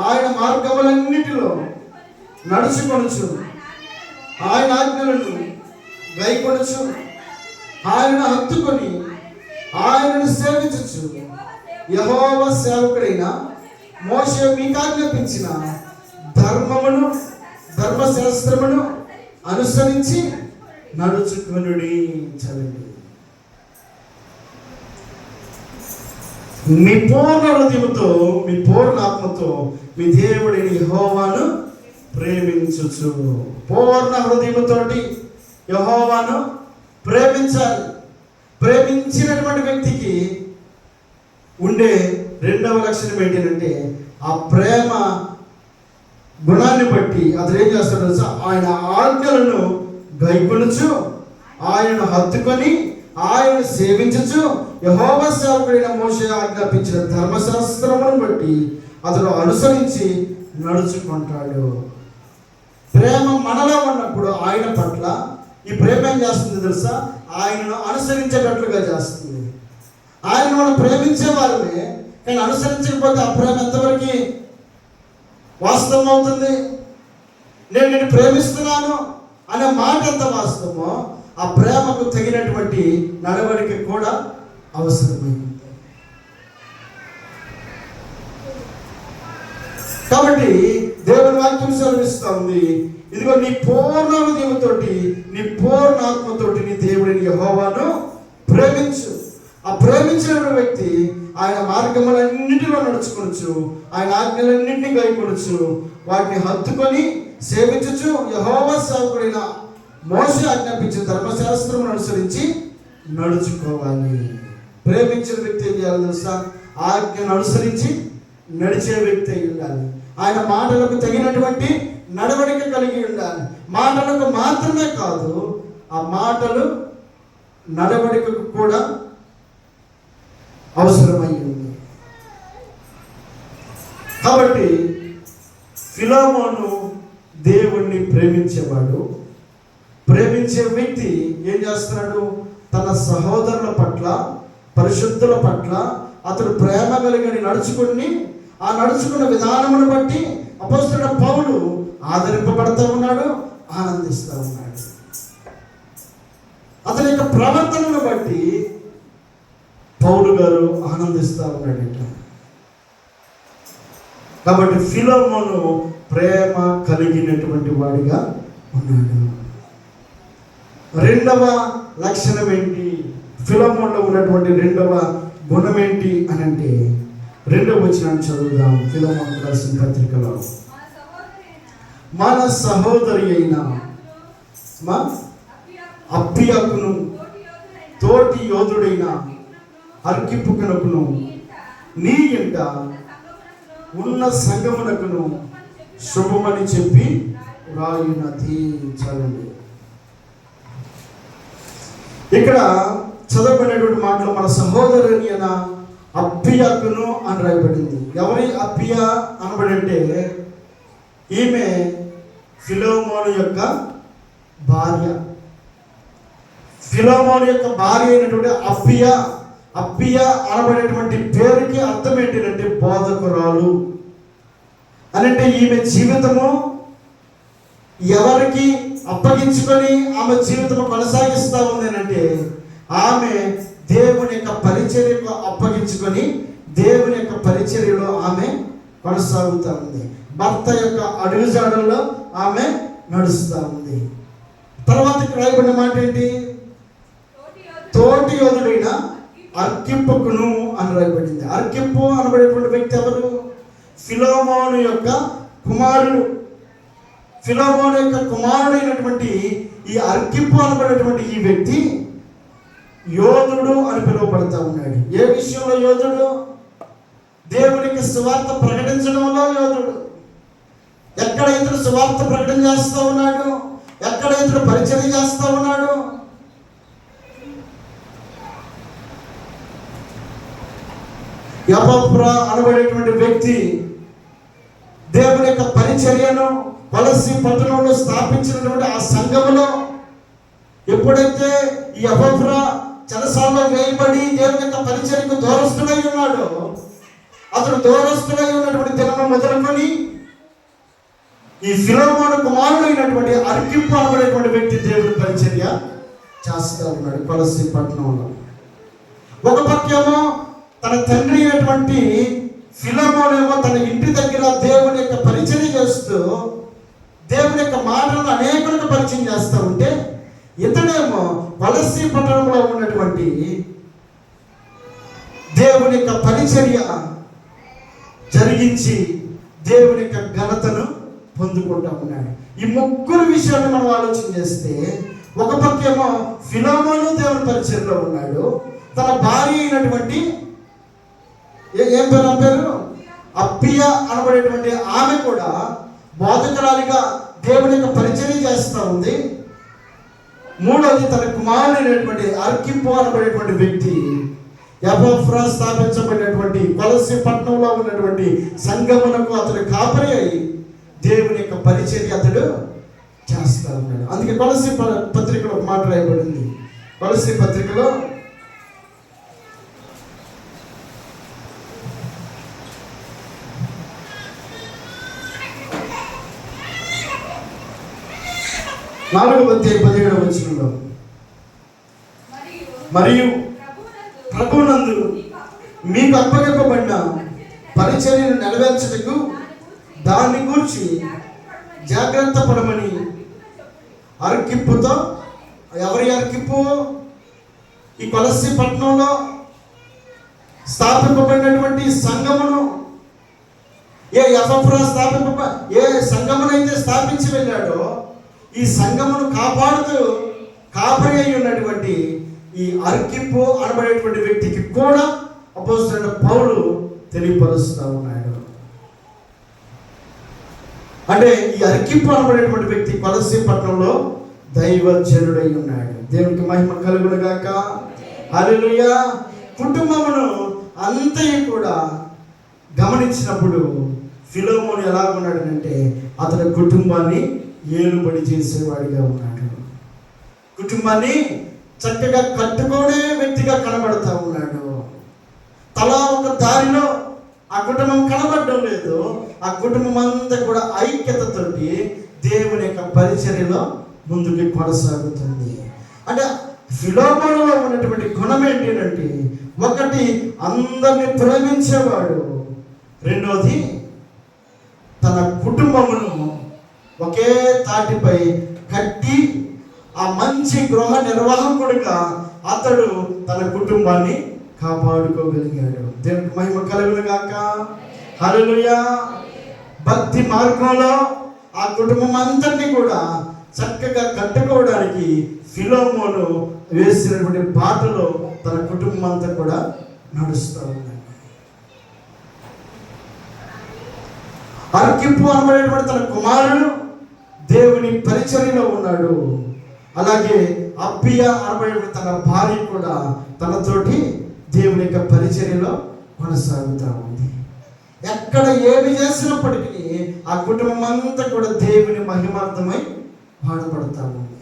ఆయన మార్గములన్నిటిలో నడుచుకొనుచు ఆయన ఆజ్ఞలను గైకొనుచు ఆయనను హత్తుకొని ఆయనను సేవించుచు యెహోవా సేవకుడైన మోషే మీకు ఆజ్ఞాపించిన ధర్మమును ధర్మశాస్త్రమును అనుసరించి నడుచుకొనుడి. చదివి మీ పూర్ణ హృదయముతో, మీ పూర్ణ ఆత్మతో మీ దేవుడిని యెహోవాను ప్రేమించుచు. పూర్ణ హృదయముతోటి యెహోవాను ప్రేమించాలి. ప్రేమించినటువంటి వ్యక్తికి ఉండే రెండవ లక్షణం ఏంటంటే ఆ ప్రేమ గుణాన్ని బట్టి అతను ఏం చేస్తాడు తెలుసా, ఆయన ఆజ్ఞలను గైకొనుచు ఆయనను హత్తుకొని ఆయన సేవించుచు యెహోవా సేవకుడైన మోషే ఆజ్ఞాపించిన ధర్మశాస్త్రమును బట్టి అతడు అనుసరించి నడుచుకుంటాడు. ప్రేమ మనలో ఉన్నప్పుడు ఆయన పట్ల ఈ ప్రేమ ఏం చేస్తుంది తెలుసా? ఆయనను అనుసరించేటట్లుగా చేస్తుంది. ఆయన మనం ప్రేమించే వారిని కానీ అనుసరించకపోతే ఆ ప్రేమ ఎంతవరకు వాస్తవం అవుతుంది? నేను నిన్ను ప్రేమిస్తున్నాను అనే మాట ఎంత వాస్తవమో ఆ ప్రేమకు తగినటువంటి నడవడిక కూడా అవసరమైంది. కాబట్టి దేవుని వాక్యం సెలవిస్తూ ఉంది, ఇదిగో నీ పూర్ణ హృదయంతోటి నీ పూర్ణ ఆత్మతోటి నీ దేవుడిని యెహోవాను ప్రేమించు. ఆ ప్రేమించిన వ్యక్తి ఆయన మార్గములన్నింటిలో నడుచుకొనొచ్చు, ఆయన ఆజ్ఞలన్నింటినీ గైకొనొచ్చు, వాటిని హత్తుకొని సేవించుచు యెహోవా సేవకుడైన మోషే ఆజ్ఞాపించిన ధర్మశాస్త్రమును అనుసరించి నడుచుకోవాలి. ప్రేమించిన వ్యక్తి ఏం చేయాలి తెలుసా? ఆజ్ఞను అనుసరించి నడిచే వ్యక్తి అయి ఉండాలి. ఆయన మాటలకు తగినటువంటి నడవడిక కలిగి ఉండాలి. మాటలకు మాత్రమే కాదు, ఆ మాటలు నడవడికకు కూడా అవసరమై ఉంది. కాబట్టి ఫిలోమోను దేవుణ్ణి ప్రేమించేవాడు. ప్రేమించే వ్యక్తి ఏం చేస్తున్నాడు? తన సహోదరుల పట్ల, పరిశుద్ధుల పట్ల అతడు ప్రేమ కలిగి నడుచుకుని ఆ నడుచుకున్న విధానమును బట్టి అపోస్తలుడైన పౌలు ఆదరింపబడుతూ ఉన్నాడు, ఆనందిస్తూ ఉన్నాడు. అతని యొక్క ప్రవర్తనను బట్టి పౌలు గారు ఆనందిస్తూ ఉన్నాడట. కాబట్టి ఫిలోమోను ప్రేమ కలిగినటువంటి వాడిగా ఉన్నాడు. రెండవ లక్షణం ఏంటి? ఫిలోమోనులో ఉన్నటువంటి రెండవ గుణం ఏంటి అని అంటే, రెండవ వచనాన్ని చదువుదాం. ఫిలోమోను రాసిన పత్రికలో, మన సహోదరి అయిన అప్పియకును తోటి యోధుడైన అర్కిప్పుకునకును నీ ఇంట ఉన్న సంగమునకును శుభమని చెప్పి రాయునది. చదవండి. ఇక్కడ చదవబడినటువంటి మాటలు మన సహోదరుని అయిన అప్పియకును అని రాయబడింది. ఎవరి అప్పియ అనబడంటే ఈమె ఫిలోమోను యొక్క భార్య. ఫిలోమోను యొక్క భార్య అయినటువంటి అప్పియ అనబడేటువంటి పేరుకి అర్థం ఏంటంటే బోధకురాలు అని. అంటే ఈమె జీవితము ఎవరికి అప్పగించుకొని ఆమె జీవితము కొనసాగిస్తూ ఉంది అంటే, ఆమె దేవుని యొక్క పరిచర్యకు అప్పగించుకొని దేవుని యొక్క పరిచర్యలో ఆమె కొనసాగుతూ ఉంది. భర్త యొక్క అడుగుజాడల్లో ఆమె నడుస్తూ ఉంది. తర్వాత ఇక్కడ రాయబడిన మాట ఏంటి? తోటి యోధుడైన అర్కిప్పుకును అని రాయబడింది. అర్కిప్పు అనబడేటువంటి వ్యక్తి ఎవరు? ఫిలోమోను యొక్క కుమారుడు. ఫిలోమోను యొక్క కుమారుడైనటువంటి ఈ అర్కిప్పు అనబడేటువంటి ఈ వ్యక్తి యోధుడు అని పిలువబడతా ఉన్నాడు. ఏ విషయంలో యోధుడు? దేవునికి సువార్త ప్రకటించడంలో యోధుడు. ఎక్కడ ఇతడు సువార్త ప్రకటన చేస్తూ ఉన్నాడు, ఎక్కడ ఇతడు పరిచయం చేస్తూ ఉన్నాడు, ఎపఫ్రా అనబడేటువంటి వ్యక్తి దేవుని యొక్క పరిచర్యను కొలస్సీ పట్టణంలో స్థాపించినటువంటి ఆ సంఘములో ఎప్పుడైతే ఈ ఎపఫ్రా చెరసాలలో వేయబడి దేవుని యొక్క పరిచర్యకు దూరస్తుడై ఉన్నాడో, అతడు దూరస్తుడై ఉన్నటువంటి దినము మొదలుకొని ఈ ఫిలోమోను కుమారుడైనటువంటి అర్కిప్పు అనబడేటువంటి వ్యక్తి దేవుని పరిచర్య చేస్తూ ఉన్నాడు కొలస్సీ పట్టణంలో. ఒక పక్షేమో తన తండ్రి అయినటువంటి ఫిలోమోనేమో తన ఇంటి దగ్గర దేవుని యొక్క పరిచయం చేస్తూ దేవుని యొక్క మాటలను అనేకులకు పరిచయం చేస్తూ ఉంటే, ఇతడేమో కొలస్సీ పట్టణంలో ఉన్నటువంటి దేవుని యొక్క పరిచర్య జరిగించి దేవుని యొక్క ఘనతను పొందుకుంటూ ఉన్నాడు. ఈ ముగ్గురు విషయాన్ని మనం ఆలోచన చేస్తే, ఒక పక్కేమో ఫిలోమోను దేవుని పరిచర్యలో ఉన్నాడు, తన భార్య అయినటువంటి ఏం పేరు అప్పియ అనబడేటువంటి ఆమె కూడా బోధకురాలిగా దేవుని యొక్క పరిచయం చేస్తూ ఉంది. మూడవది తన కుమారుడైనటువంటి అర్కిప్పు అనబడేటువంటి వ్యక్తి ఎపఫ్రా స్థాపించబడినటువంటి కొలస్సీ పట్టణంలో ఉన్నటువంటి సంఘమునకు అతడు కాపరి అయి దేవుని యొక్క పరిచర్య అతడు చేస్తా ఉన్నాడు. అందుకే కొలస్సీ పత్రికలో ఒక మాట రాయబడింది. కొలస్సీ పత్రికలో 4:17 మరియు ప్రభునందు మీకు అప్పగింపబడిన పరిచర్యను నెరవేర్చుటకు దాన్ని గూర్చి జాగ్రత్త పడమని అర్కిప్పుతో, ఎవరి అర్కిప్పు? ఈ కొలస్సీ పట్టణంలో స్థాపింపబడినటువంటి సంఘమును ఏ సంఘమునైతే స్థాపించి వెళ్ళాడో ఈ సంఘమును కాపాడుతూ కాపరి అయి ఉన్నటువంటి ఈ అర్కిప్పు అనబడేటువంటి వ్యక్తికి కూడా అపోస్తలుడైన పౌలు తెలియపరుస్తూ ఉన్నాడు. అంటే ఈ అర్కిప్పు అనబడేటువంటి వ్యక్తి కొలస్సీ పట్టణంలో దైవజనుడై ఉన్నాడు. దేవునికి మహిమ కలుగును గాక. హల్లెలూయా. కుటుంబమును అంతయు కూడా గమనించినప్పుడు ఫిలోమోను ఎలా ఉన్నాడంటే అతని కుటుంబాన్ని ఏలుబడి చేసేవాడిగా ఉన్నాడు. కుటుంబాన్ని చక్కగా కట్టుకునే వ్యక్తిగా కనబడతా ఉన్నాడు. తలా ఒక దారిలో ఆ కుటుంబం కనబడడం లేదు. ఆ కుటుంబం అంతా కూడా ఐక్యతతోటి దేవుని యొక్క పరిచర్యలో ముందుకు కొనసాగుతుంది. అంటే ఫిలోమోనులో ఉన్నటువంటి గుణం ఏంటంటే, ఒకటి అందరిని ప్రేమించేవాడు, రెండోది తన కుటుంబమును ఒకే తాటిపై కట్టి ఆ మంచి గృహ నిర్వాహకుడిగా అతడు తన కుటుంబాన్ని కాపాడుకోగలిగాడు. దేవునికి మహిమ కలుగును గాక. హల్లెలూయా. భక్తి మార్గంలో ఆ కుటుంబం అంతటినీ కూడా చక్కగా కట్టుకోవడానికి ఫిలోమోను వేసినటువంటి బాటలో తన కుటుంబం అంతా కూడా నడుస్తూ ఉన్నాడు. అర్కిప్పు అనబడేటువంటి తన కుమారుడు దేవుని పరిచర్యలో ఉన్నాడు. అలాగే అప్పియా అనబడేటువంటి తన భార్య కూడా తనతోటి దేవుని యొక్క పరిచర్యలో కొనసాగుతూ ఉంది. ఎక్కడ ఏమి చేసినప్పటికీ ఆ కుటుంబం అంతా కూడా దేవుని మహిమార్థమై వాడబడతా ఉంది.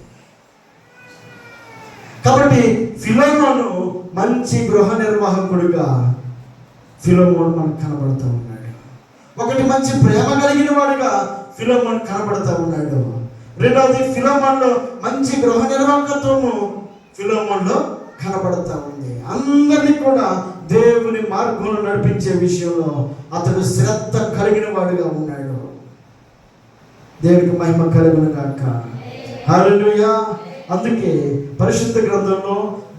కాబట్టి ఫిలోమోను మంచి గృహ నిర్వాహకుడిగా ఫిలోమోను మనకు కనబడతా ఉన్నాడు. ఒకటి మంచి ప్రేమ కలిగిన వాడుగా ఫిలోమోను కనబడతా ఉన్నాడు. రెండవది ఫిలోమోనులో మంచి గృహ నిర్వాహకత్వము ఫిలోమోనులో కనబడతా ఉంది. అందరినీ కూడా దేవుని మార్గంలో నడిపించే విషయంలో అతడు శ్రద్ధ కలిగిన వాడుగా ఉన్నాడు. దేవునికి మహిమ కలుగును గాక. హల్లెలూయా. అందుకే పరిశుద్ధ గ్రంథంలో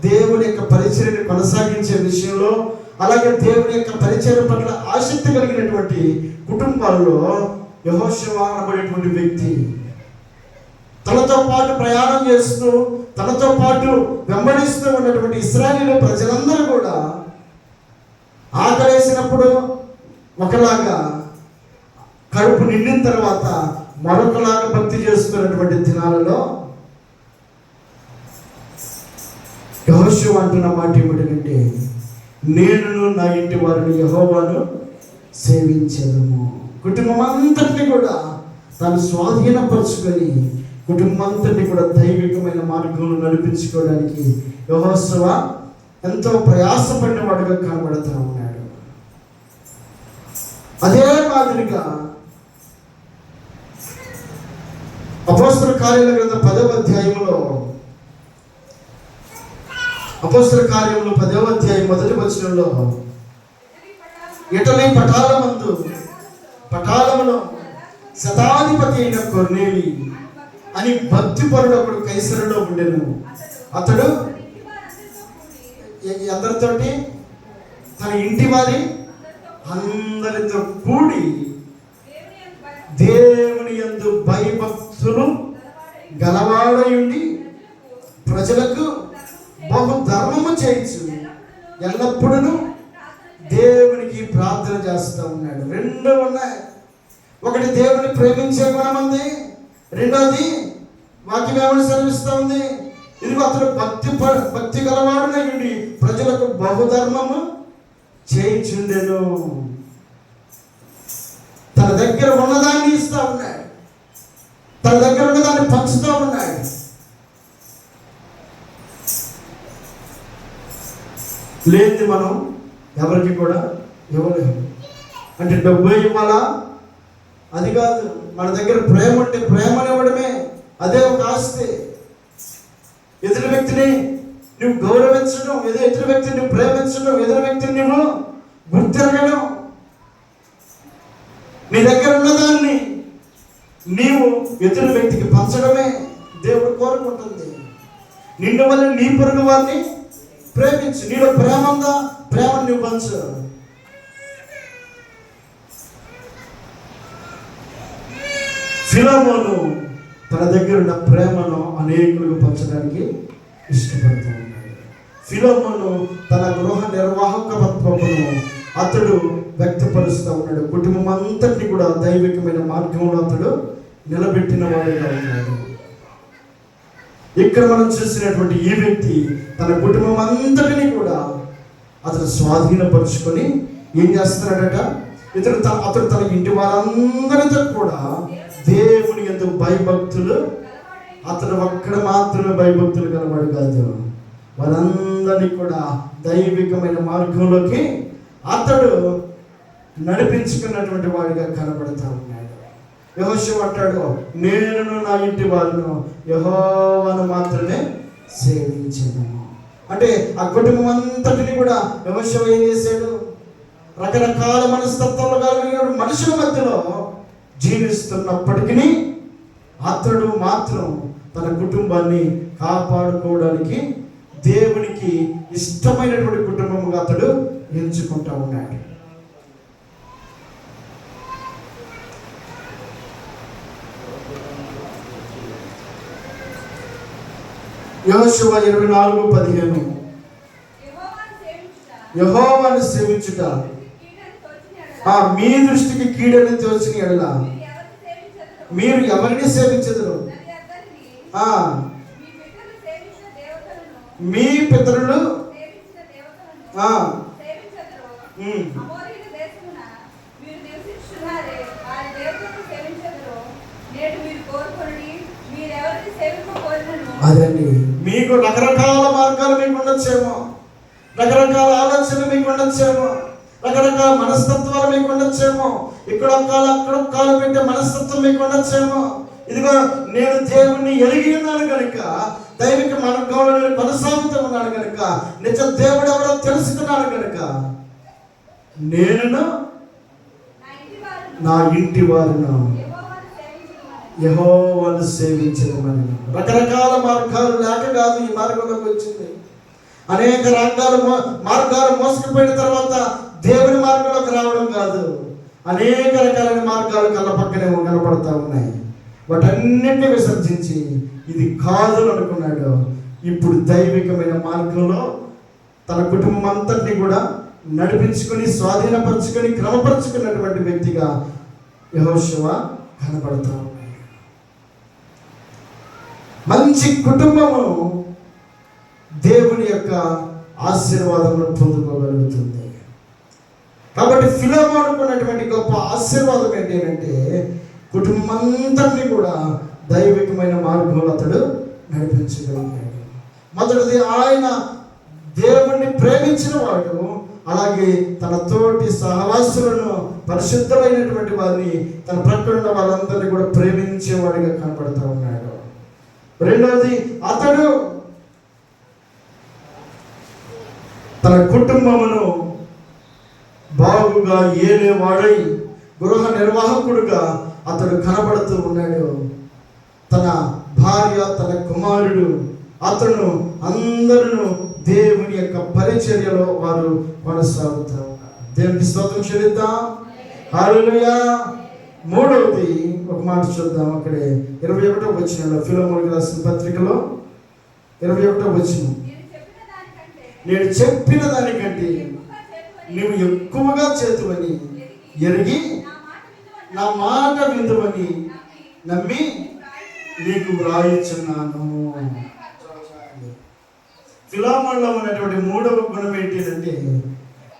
దేవుని యొక్క పరిచర్యను కొనసాగించే విషయంలో, అలాగే దేవుని యొక్క పరిచర్య పట్ల ఆసక్తి కలిగినటువంటి కుటుంబాల్లో యెహోషువ అనబడేటువంటి వ్యక్తి తనతో పాటు ప్రయాణం చేస్తూ, తనతో పాటు వెంబడిస్తూ ఉన్నటువంటి ఇశ్రాయేలు ప్రజలందరూ కూడా ఆకలేసినప్పుడు ఒకలాగా, కడుపు నిండిన తర్వాత మరొకలాగా భక్తి చేస్తున్నటువంటి దినాలలో యెహోషువ అంటున్న మాట ఏమిటంటే, నేను నా ఇంటి వారిని యెహోవాను సేవించెదము. కుటుంబం అంతటిని కూడా తాను స్వాధీనపరుచుకొని కుటుంబం అంతటిని కూడా దైవికమైన మార్గంలో నడిపించుకోవడానికి యెహోషువ ఎంతో ప్రయాసపడిన వాడుగా కనబడుతూ ఉన్నాడు. అదే మాదిరిగా అపోస్తల కార్యాల గ్రంథం 10వ అధ్యాయంలో, అపోస్తల కార్యములు 10వ అధ్యాయం 1వ వచనంలో, ఇటలీ పటాలములో శతాధిపతి అయిన కొర్నేలి అని భక్తిపరుడు ఒకడు కైసరులో ఉండెను. అతడు అందరితోటి, తన ఇంటి వారి అందరితో కూడి దేవుని యందు భయభక్తులు గలవాడై ఉండి ప్రజలకు బహు ధర్మము చేయొచ్చు ఎల్లప్పుడూ దేవునికి ప్రార్థన చేస్తూ ఉన్నాడు. రెండు ఉన్నాయి. ఒకటి దేవుని ప్రేమించే గుణం ఉంది, రెండోది వాక్యం ఏమని సెలవిస్తూ ఉంది, ఇదిగో అతడు భక్తి గలవాడునయుండి ప్రజలకు బహుధర్మము చేయుచుండెను. తన దగ్గర ఉన్నదాన్ని ఇస్తా ఉన్నాడు, తన దగ్గర ఉన్నదాన్ని పంచుతూ ఉన్నాడు. లేనిది మనం ఎవరికి కూడా ఇవ్వలేము. అంటే డబ్బు ఇవ్వాలా అది కాదు, మన దగ్గర ప్రేమ ఉంటే ప్రేమని ఇవ్వడమే, అదే ఒక ఆస్తి. ఎదురు వ్యక్తిని నువ్వు గౌరవించడం, ఎదురు వ్యక్తిని నువ్వు ప్రేమించడం, ఎదురు వ్యక్తిని నువ్వు గుర్తిరగడం, నీ దగ్గర ఉన్నదాన్ని నీవు ఎదురు వ్యక్తికి పంచడమే దేవుడు కోరుకుంటుంది. నిన్ను వల్ల నీ పొరుగు వారిని ప్రేమించు. నీలో ప్రేమ ఉందా, ప్రేమను నువ్వు పంచు. ఫిలమోను తన దగ్గర ఉన్న ప్రేమను అనేకులకు పంచడానికి ఇష్టపడుతూ ఉన్నాడు. ఫిలమోను తన గృహ నిర్వాహకత్వమును అతడు వ్యక్తపరుస్తూ ఉన్నాడు. కుటుంబం అంతటిని కూడా దైవికమైన మార్గంలో అతడు నిలబెట్టిన వాడుగా ఉన్నాడు. ఇక్కడ మనం చూసినటువంటి ఈ వ్యక్తి తన కుటుంబం అంతటిని కూడా అతడు స్వాధీనపరుచుకొని ఏం చేస్తున్నాడట, అతడు తన ఇంటి వారందరితో కూడా దేవుని యందు భయభక్తులు, అతడు ఒక్కడ మాత్రమే భయభక్తులు కలవాడు కాదు, వారందరినీ కూడా దైవికమైన మార్గంలోకి అతడు నడిపించుకున్నటువంటి వాడిగా కనబడతా ఉన్నాడు. యెహోషువ అంటాడు, నేను నా ఇంటి వారిను యెహోవాను మాత్రమే సేవించాను. అంటే ఆ కుటుంబం అంతటిని కూడా యెహోషువ ఏం చేశాడు, రకరకాల మనస్తత్వాలు కలిగిన మనుషుల మధ్యలో జీవిస్తున్నప్పటికీ అతడు మాత్రం తన కుటుంబాన్ని కాపాడుకోవడానికి దేవునికి ఇష్టమైనటువంటి కుటుంబంగా అతడు ఎంచుకుంటా ఉన్నాడు. యెహోషువ 24:15 యెహోవాను సేవించుట మీ దృష్టికి కీడని తోచిన ఎడల మీరు ఎవరిని సేవించదురు? మీ పితరులు అదండి. మీకు రకరకాల మార్గాలు మీకు ఉండొచ్చేమో, రకరకాల ఆలోచనలు మీకు ఉండొచ్చేమో, రకరకాల మనస్తత్వాలు మీకు ఉండొచ్చేమో, ఇక్కడ కాలు అక్కడ కాలు పెట్టే మనస్తత్వం మీకు ఉండొచ్చేమో. ఇదిగో నేను దేవుణ్ణి ఎరిగి ఉన్నాను కనుక, దైవిక మార్గంలో నేను కొనసాగుతూ ఉన్నాను కనుక, నిజ దేవుడు ఎవరో తెలుసుకున్నాను కనుక నేను నా ఇంటి వారిను యెహోవాను సేవించదమని. రకరకాల మార్గాలు లేక కాదు ఈ మార్గంలోకి వచ్చింది. అనేక మార్గాలు మోసుకుపోయిన తర్వాత దేవుని మార్గంలోకి రావడం కాదు, అనేక రకాలైన మార్గాలు కళ్ళ పక్కనే కనపడతా ఉన్నాయి. వాటన్నింటినీ విసర్జించి ఇది కాదు అనుకున్నాడు. ఇప్పుడు దైవికమైన మార్గంలో తన కుటుంబం అంతటినీ కూడా నడిపించుకొని స్వాధీనపరుచుకొని క్రమపరుచుకున్నటువంటి వ్యక్తిగా యెహోషువ కనపడతా ఉన్నాడు. మంచి కుటుంబము దేవుని యొక్క ఆశీర్వాదమును పొందుకోగలుగుతుంది. కాబట్టి ఫిలమోనుకు ఉన్నటువంటి గొప్ప ఆశీర్వాదం ఏంటి అంటే, కుటుంబం అంతటినీ కూడా దైవికమైన మార్గంలో అతడు నడిపించగలిగాడు. మొదటిది, ఆయన దేవుణ్ణి ప్రేమించిన వాడు, అలాగే తన తోటి సహవాసులను పరిశుద్ధమైనటువంటి వారిని, తన ప్రక్కన ఉన్న వాళ్ళందరినీ కూడా ప్రేమించేవాడిగా కనపడుతూ ఉన్నాడు. రెండవది, అతడు తన కుటుంబమును బాగుగా ఏలేవాడై గృహ నిర్వాహకుడుగా అతడు కనబడుతూ ఉన్నాడు. తన భార్య, తన కుమారుడు, అతను అందరూ దేవుని యొక్క పరిచర్యలో వారు కొనసాగుతూ ఉన్నారు. దేవునికి స్తోత్రం చెల్లిద్దాం. హల్లెలూయా. మూడవది ఒక మాట చూద్దాం. అక్కడే 21వ వచనంలో, ఫిలమోనుకు రాసిన పత్రికలో 21వ వచనం, నేను చెప్పిన దానికంటే నువ్వు ఎక్కువగా చేతువని ఎరిగి నా మాట విందువని నమ్మి నీకు వ్రాయిచున్నాను. ఫిలోమోనులో ఉన్నటువంటి మూడవ గుణం ఏంటిదంటే,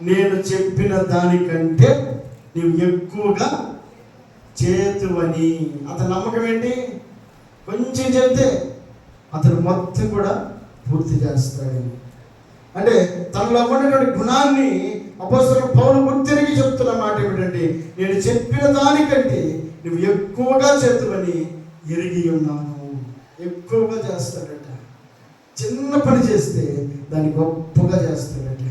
నేను చెప్పిన దానికంటే నీవు ఎక్కువగా చేతువని. అతని నమ్మకం ఏంటి? కొంచెం చెప్తే అతను మొత్తం కూడా పూర్తి చేస్తాడని. అంటే తనలో ఉన్నటువంటి గుణాన్ని అపోస్తలుడు పౌలు గుర్తిరిగి చెప్తున్న మాట ఏమిటంటే, నేను చెప్పిన దానికంటే నువ్వు ఎక్కువగా చేతువని ఎరిగి ఉన్నాను. ఎక్కువగా చేస్తాడట. చిన్న పని చేస్తే దాన్ని గొప్పగా చేస్తాడట.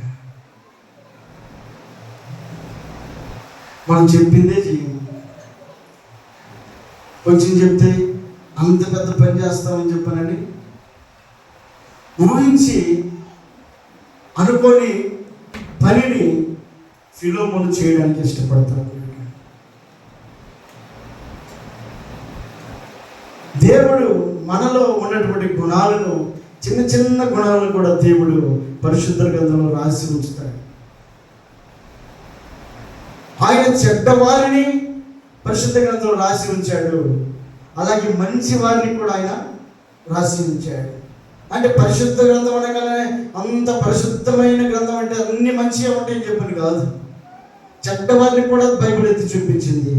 మనం చెప్పిందే చేయము. కొంచెం చెప్తే అంత పెద్ద పని చేస్తామని చెప్పానని ఊహించి అనుకొని పనిని ఫిలోమోను చేయడానికి ఇష్టపడతాడు. దేవుడు మనలో ఉన్నటువంటి గుణాలను, చిన్న చిన్న గుణాలను కూడా దేవుడు పరిశుద్ధ గ్రంథంలో రాసి ఉంచుతాడు. ఆయన చెడ్డవారిని పరిశుద్ధ గ్రంథంలో రాసి ఉంచాడు, అలాగే మంచి వారిని కూడా ఆయన రాసి ఉంచాడు. అంటే పరిశుద్ధ గ్రంథం అనగానే అంత పరిశుద్ధమైన గ్రంథం అంటే అన్ని మంచిగా ఉంటాయని చెప్పని కాదు. చెడ్డవారిని కూడా బైబిల్ ఎత్తి చూపించింది.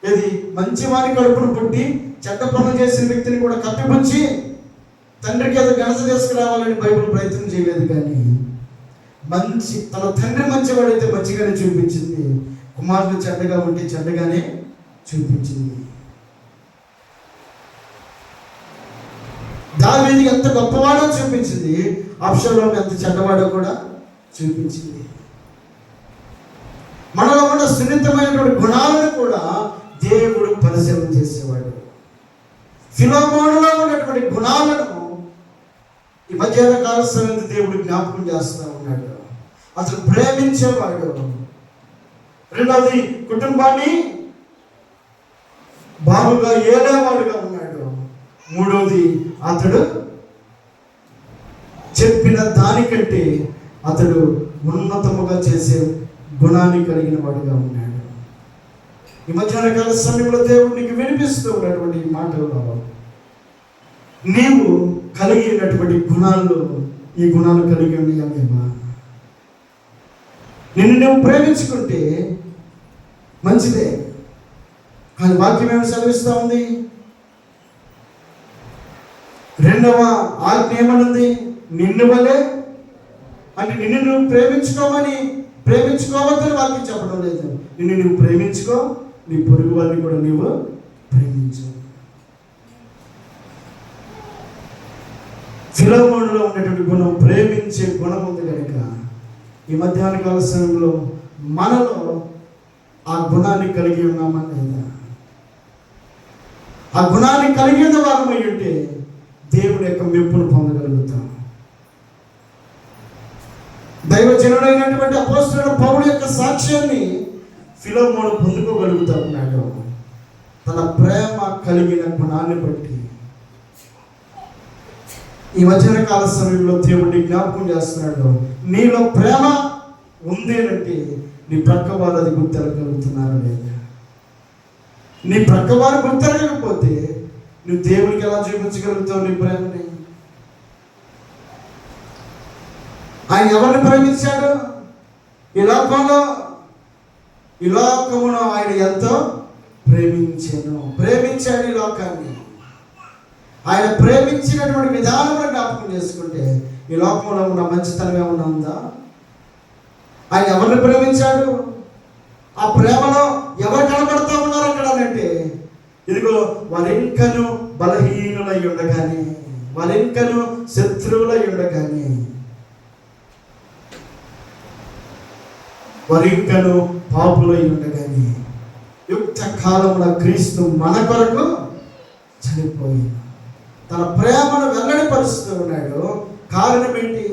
ఇది మంచి వారి కడుపును పుట్టి చెడ్డ పనులు చేసిన వ్యక్తిని కూడా కప్పిపుచ్చి తండ్రికి అది ఘనత తీసుకురావాలని బైబిల్ ప్రయత్నం చేయలేదు. కానీ మంచి తన తండ్రి మంచివాడైతే మంచిగానే చూపించింది, కుమారుడు చెడ్డగా ఉంటే చెడ్డగానే చూపించింది. దావీదు ఎంత గొప్పవాడో చూపించింది, అబ్షాలోము ఎంత చెడ్డవాడో కూడా చూపించింది. మనలో ఉన్న సున్నితమైనటువంటి గుణాలను కూడా దేవుడు పరిశీలన చేసేవాడు. ఫిలోమోనులో ఉన్నటువంటి గుణాలను ఈ మధ్యాహ్న కాల సమయంలో దేవుడు జ్ఞాపకం చేస్తూ ఉన్నాడు. అతను ప్రేమించేవాడు. రెండవది, కుటుంబాన్ని బాగుగా ఏలేవాడుగా ఉన్నాడు. మూడవది, అతడు చెప్పిన దానికంటే అతడు ఉన్నతముగా చేసే గుణాన్ని కలిగిన వాడుగా ఉన్నాడు. ఈ మధ్యాహ్న కాల సమయంలో దేవుడు నీకు వినిపిస్తూ ఉన్నటువంటి మాటల్లో నీవు కలిగినటువంటి గుణాల్లో ఈ గుణాలు కలిగి ఉన్నాయేమా? నిన్ను నువ్వు ప్రేమించుకుంటే మంచిదే, కానీ వాక్యం ఏమి సెలవిస్తూ ఉంది? రెండవ ఆజ్ఞ ఏమనుంది? నిన్ను వలే, అంటే నిన్ను నువ్వు ప్రేమించుకోవద్దని వాక్యం చెప్పడం లేదు. నిన్ను నువ్వు ప్రేమించుకో, నీ పొరుగు వారిని కూడా నువ్వు ప్రేమించు. ఫిలోమోనులో ఉన్నటువంటి గుణం, ప్రేమించే గుణం ఉంది కనుక ఈ మధ్యాహ్న కాల సమయంలో మనలో ఆ గుణాన్ని కలిగి ఉన్నామా లేదా? ఆ గుణాన్ని కలిగిన వారమై ఉంటే దేవుని యొక్క మెప్పును పొందగలుగుతాం. దైవజనుడైనటువంటి అపోస్తలుడు పౌలు యొక్క సాక్ష్యాన్ని ఫిలోమోను పొందుకోగలుగుతా ఉన్నాడు. తన ప్రేమ కలిగిన గుణాన్ని బట్టి ఈ మధ్యాహ్న కాల సమయంలో దేవుడిని జ్ఞాపకం చేస్తున్నాడు. నీలో ప్రేమ ఉందేనంటే నీ ప్రక్కవారు అది గుర్తెరగలుగుతున్నారు లేదా? నీ ప్రక్కవారు గుర్తెరగకపోతే నువ్వు దేవునికి ఎలా చూపించగలుగుతావు నీ ప్రేమని? ఆయన ఎవరిని ప్రేమించాడు? ఈ లోకమును ఆయన ఎంతో ప్రేమించాడు ఈ లోకాన్ని. ఆయన ప్రేమించినటువంటి విధానం జ్ఞాపకం చేసుకుంటే ఈ లోకంలో ఉన్న మంచితనం ఏమన్నా ఉందా? ఆయన ఎవరిని ప్రేమించాడు? ఆ ప్రేమలో ఎవరు కనబడతా ఉన్నారు అక్కడ అంటే, ఇదిగో వారింకను బలహీనులై ఉండగానే, వారింకను శత్రువులై ఉండగానే, వారింకను పాపులై ఉండగానే యుక్త కాలంలో క్రీస్తు మన కొరకు చనిపోయి తన ప్రేమను వెల్లడిపరుస్తూ ఉన్నాడు. కారణం ఏంటి?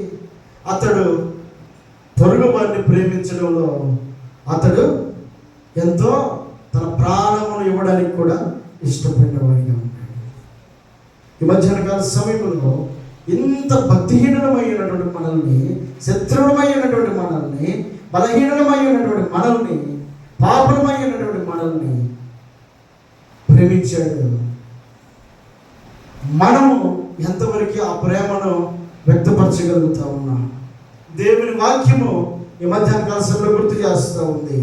అతడు పొరుగు వారిని ప్రేమించడంలో అతడు ఎంతో తన ప్రాణమును ఇవ్వడానికి కూడా ఇష్టపడినవాడిగా ఉన్నాడు. ఈ మధ్యాహ్న కాల సమయంలో ఇంత భక్తిహీనమైనటువంటి మనల్ని, శత్రువులమైనటువంటి మనల్ని, బలహీనమైనటువంటి మనల్ని, పాపమైనటువంటి మనల్ని ప్రేమించాడు. మనము ఎంతవరకు ఆ ప్రేమను వ్యక్తపరచగలుగుతా ఉన్నాం. దేవుని వాక్యము ఈ మధ్యాహ్న కాల సమయంలో గుర్తు చేస్తూ ఉంది.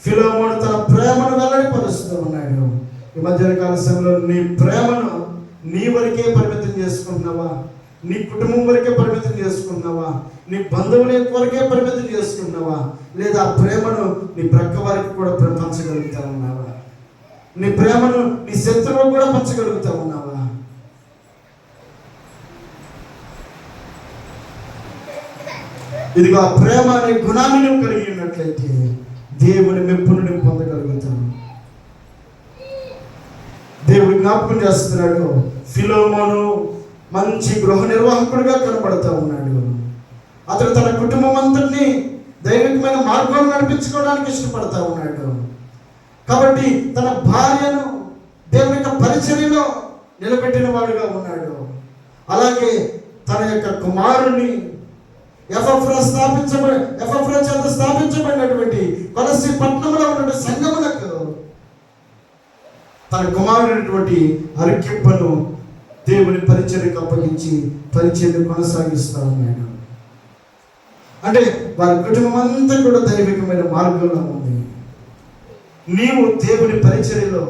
ఫిలోమోను తన ప్రేమను వెల్లడిపరుస్తూ ఉన్నాడు. ఈ మధ్యాహ్న కాల సమయంలో నీ ప్రేమను నీ వరకే పరిమితం చేసుకుంటున్నావా? నీ కుటుంబం వరకే పరిమితం చేసుకుంటున్నావా? నీ బంధువుల వరకే పరిమితం చేసుకుంటున్నావా? లేదా ఆ ప్రేమను నీ ప్రక్క వారికి కూడా పంచగలుగుతా ఉన్నావా? నీ ప్రేమను నీ శత్రువులకు కూడా పంచగలుగుతా ఉన్నావా? ఇదిగో ఆ ప్రేమ అనే గుణాన్ని నువ్వు కలిగి ఉన్నట్లయితే దేవుని మెప్పును నువ్వు పొందగలుగుతావు. దేవుడు జ్ఞాపకం చేస్తున్నాడు, ఫిలోమోను మంచి గృహ నిర్వాహకుడిగా కనబడుతూ ఉన్నాడు. అతడు తన కుటుంబం అంతటినీ దైవికమైన మార్గంలో నడిపించుకోవడానికి ఇష్టపడతా ఉన్నాడు. కాబట్టి తన భార్యను దేవుని యొక్క పరిచర్యలో నిలబెట్టిన వాడుగా ఉన్నాడు. అలాగే తన యొక్క కుమారుణ్ణి ఎఫ్రా చేత స్థాపించబడినటువంటి కొలస్సీ పట్టణంలో ఉన్నటువంటి సంఘములకు తన కుమారుడైనటువంటి అరికెప్పను దేవుని పరిచర్యకు అప్పగించి పరిచర్య కొనసాగిస్తూ ఉన్నాడు. అంటే వారి కుటుంబం అంతా కూడా దైవికమైన మార్గంలో ఉంది. నీవు దేవుని పరిచర్యలో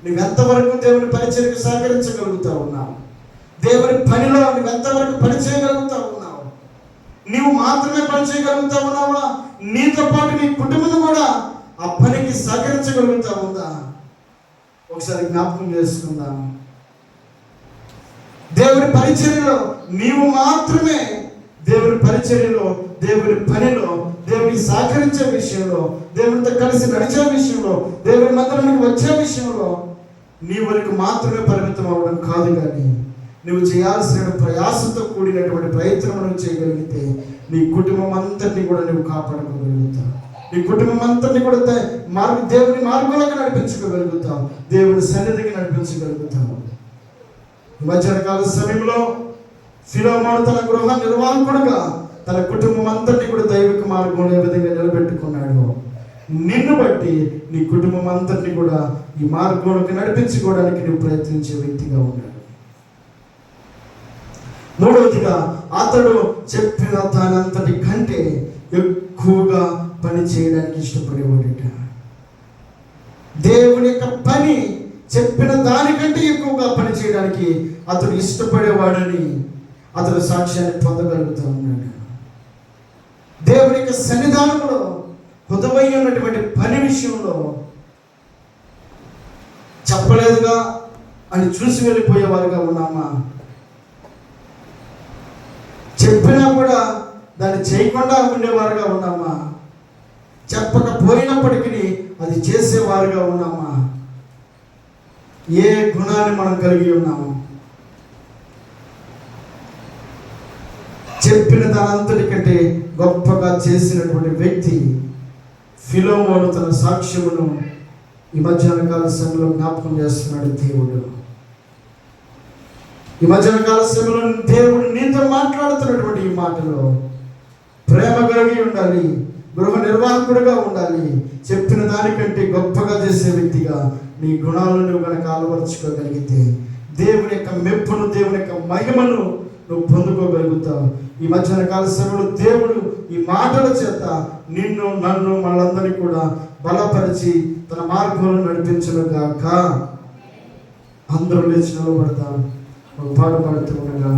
నువ్వెంతవరకు దేవుని పరిచర్యకు సహకరించగలుగుతా ఉన్నావు? దేవుని పనిలో నువ్వెంతవరకు పని చేయగలుగుతా ఉన్నావు? నీవు మాత్రమే పని చేయగలుగుతా ఉన్నావా? నీతో పాటు నీ కుటుంబం కూడా ఆ పనికి సహకరించగలుగుతా ఉందా? ఒకసారి జ్ఞాపకం చేసుకుందాం. దేవుని పరిచర్యలో నీవు మాత్రమే దేవుని పరిచర్యలో, దేవుని పనిలో, దేవునికి సహకరించే విషయంలో, దేవునితో కలిసి నడిచే విషయంలో, దేవుని మందిరానికి వచ్చే విషయంలో నీ వరకు మాత్రమే పరిమితం అవ్వడం కాదు, కానీ నువ్వు చేయాల్సిన ప్రయాసంతో కూడినటువంటి ప్రయత్నం నువ్వు చేయగలిగితే నీ కుటుంబం అంతటినీ కూడా నువ్వు కాపాడుకోగలుగుతావు. నీ కుటుంబం అంతటినీ కూడా దేవుని మార్గంలోకి నడిపించుకోగలుగుతావు, దేవుని సన్నిధికి నడిపించగలుగుతావు. మధ్యాహ్నకాల సమయంలో ఫిలోమోను తన గృహ నిర్వాహకుడుగా తన కుటుంబం అంతటినీ కూడా దైవిక మార్గంలో ఏ విధంగా నిలబెట్టుకున్నాడు. నిన్ను బట్టి నీ కుటుంబం అంతటినీ కూడా ఈ మార్గంలోకి నడిపించుకోవడానికి నువ్వు ప్రయత్నించే వ్యక్తిగా ఉన్నాడు. మూడవదిగా, అతడు చెప్పిన దానంతటి కంటే ఎక్కువగా పని చేయడానికి ఇష్టపడేవాడట. దేవుని యొక్క పని చెప్పిన దానికంటే ఎక్కువగా పని చేయడానికి అతడు ఇష్టపడేవాడని అతడు సాక్ష్యాన్ని పొందగలుగుతూ ఉన్నాడు. దేవుని యొక్క సన్నిధానంలో హృదయ ఉన్నటువంటి పని విషయంలో చెప్పలేదుగా అని చూసి వెళ్ళిపోయేవారుగా ఉన్నామా? చెప్పినా కూడా దాన్ని చేయకుండా ఉండేవారుగా ఉన్నామా? చెప్పకపోయినప్పటికీ అది చేసేవారుగా ఉన్నామా? ఏ గుణాన్ని మనం కలిగి ఉన్నాము? చెప్పిన దానంతటి కంటే గొప్పగా చేసినటువంటి వ్యక్తి ఫిలోమోను తన సాక్ష్యమును ఈ మధ్యాహ్న కాల సమయంలో జ్ఞాపకం చేస్తున్నాడు దేవుడు. ఈ మధ్యాహ్న కాల సమయంలో దేవుడు నీతో మాట్లాడుతున్నటువంటి ఈ మాటలో ప్రేమ కలిగి ఉండాలి, గృహ నిర్వాహకుడిగా ఉండాలి, చెప్పిన దానికంటే గొప్పగా చేసే వ్యక్తిగా నీ గుణాలను నువ్వు కనుక అలవరుచుకోగలిగితే దేవుని యొక్క మెప్పును, దేవుని యొక్క మహిమను నువ్వు పొందుకోగలుగుతావు. ఈ మధ్యాహ్న కాల సమయంలో దేవుడు ఈ మాటల చేత నిన్ను, నన్ను, మనందరినీ కూడా బలపరిచి తన మార్గంలో నడిపించునుగాక. అందరూ లేచి నిలబడతాం. ఒక పాట పాడుతూ ఉండగా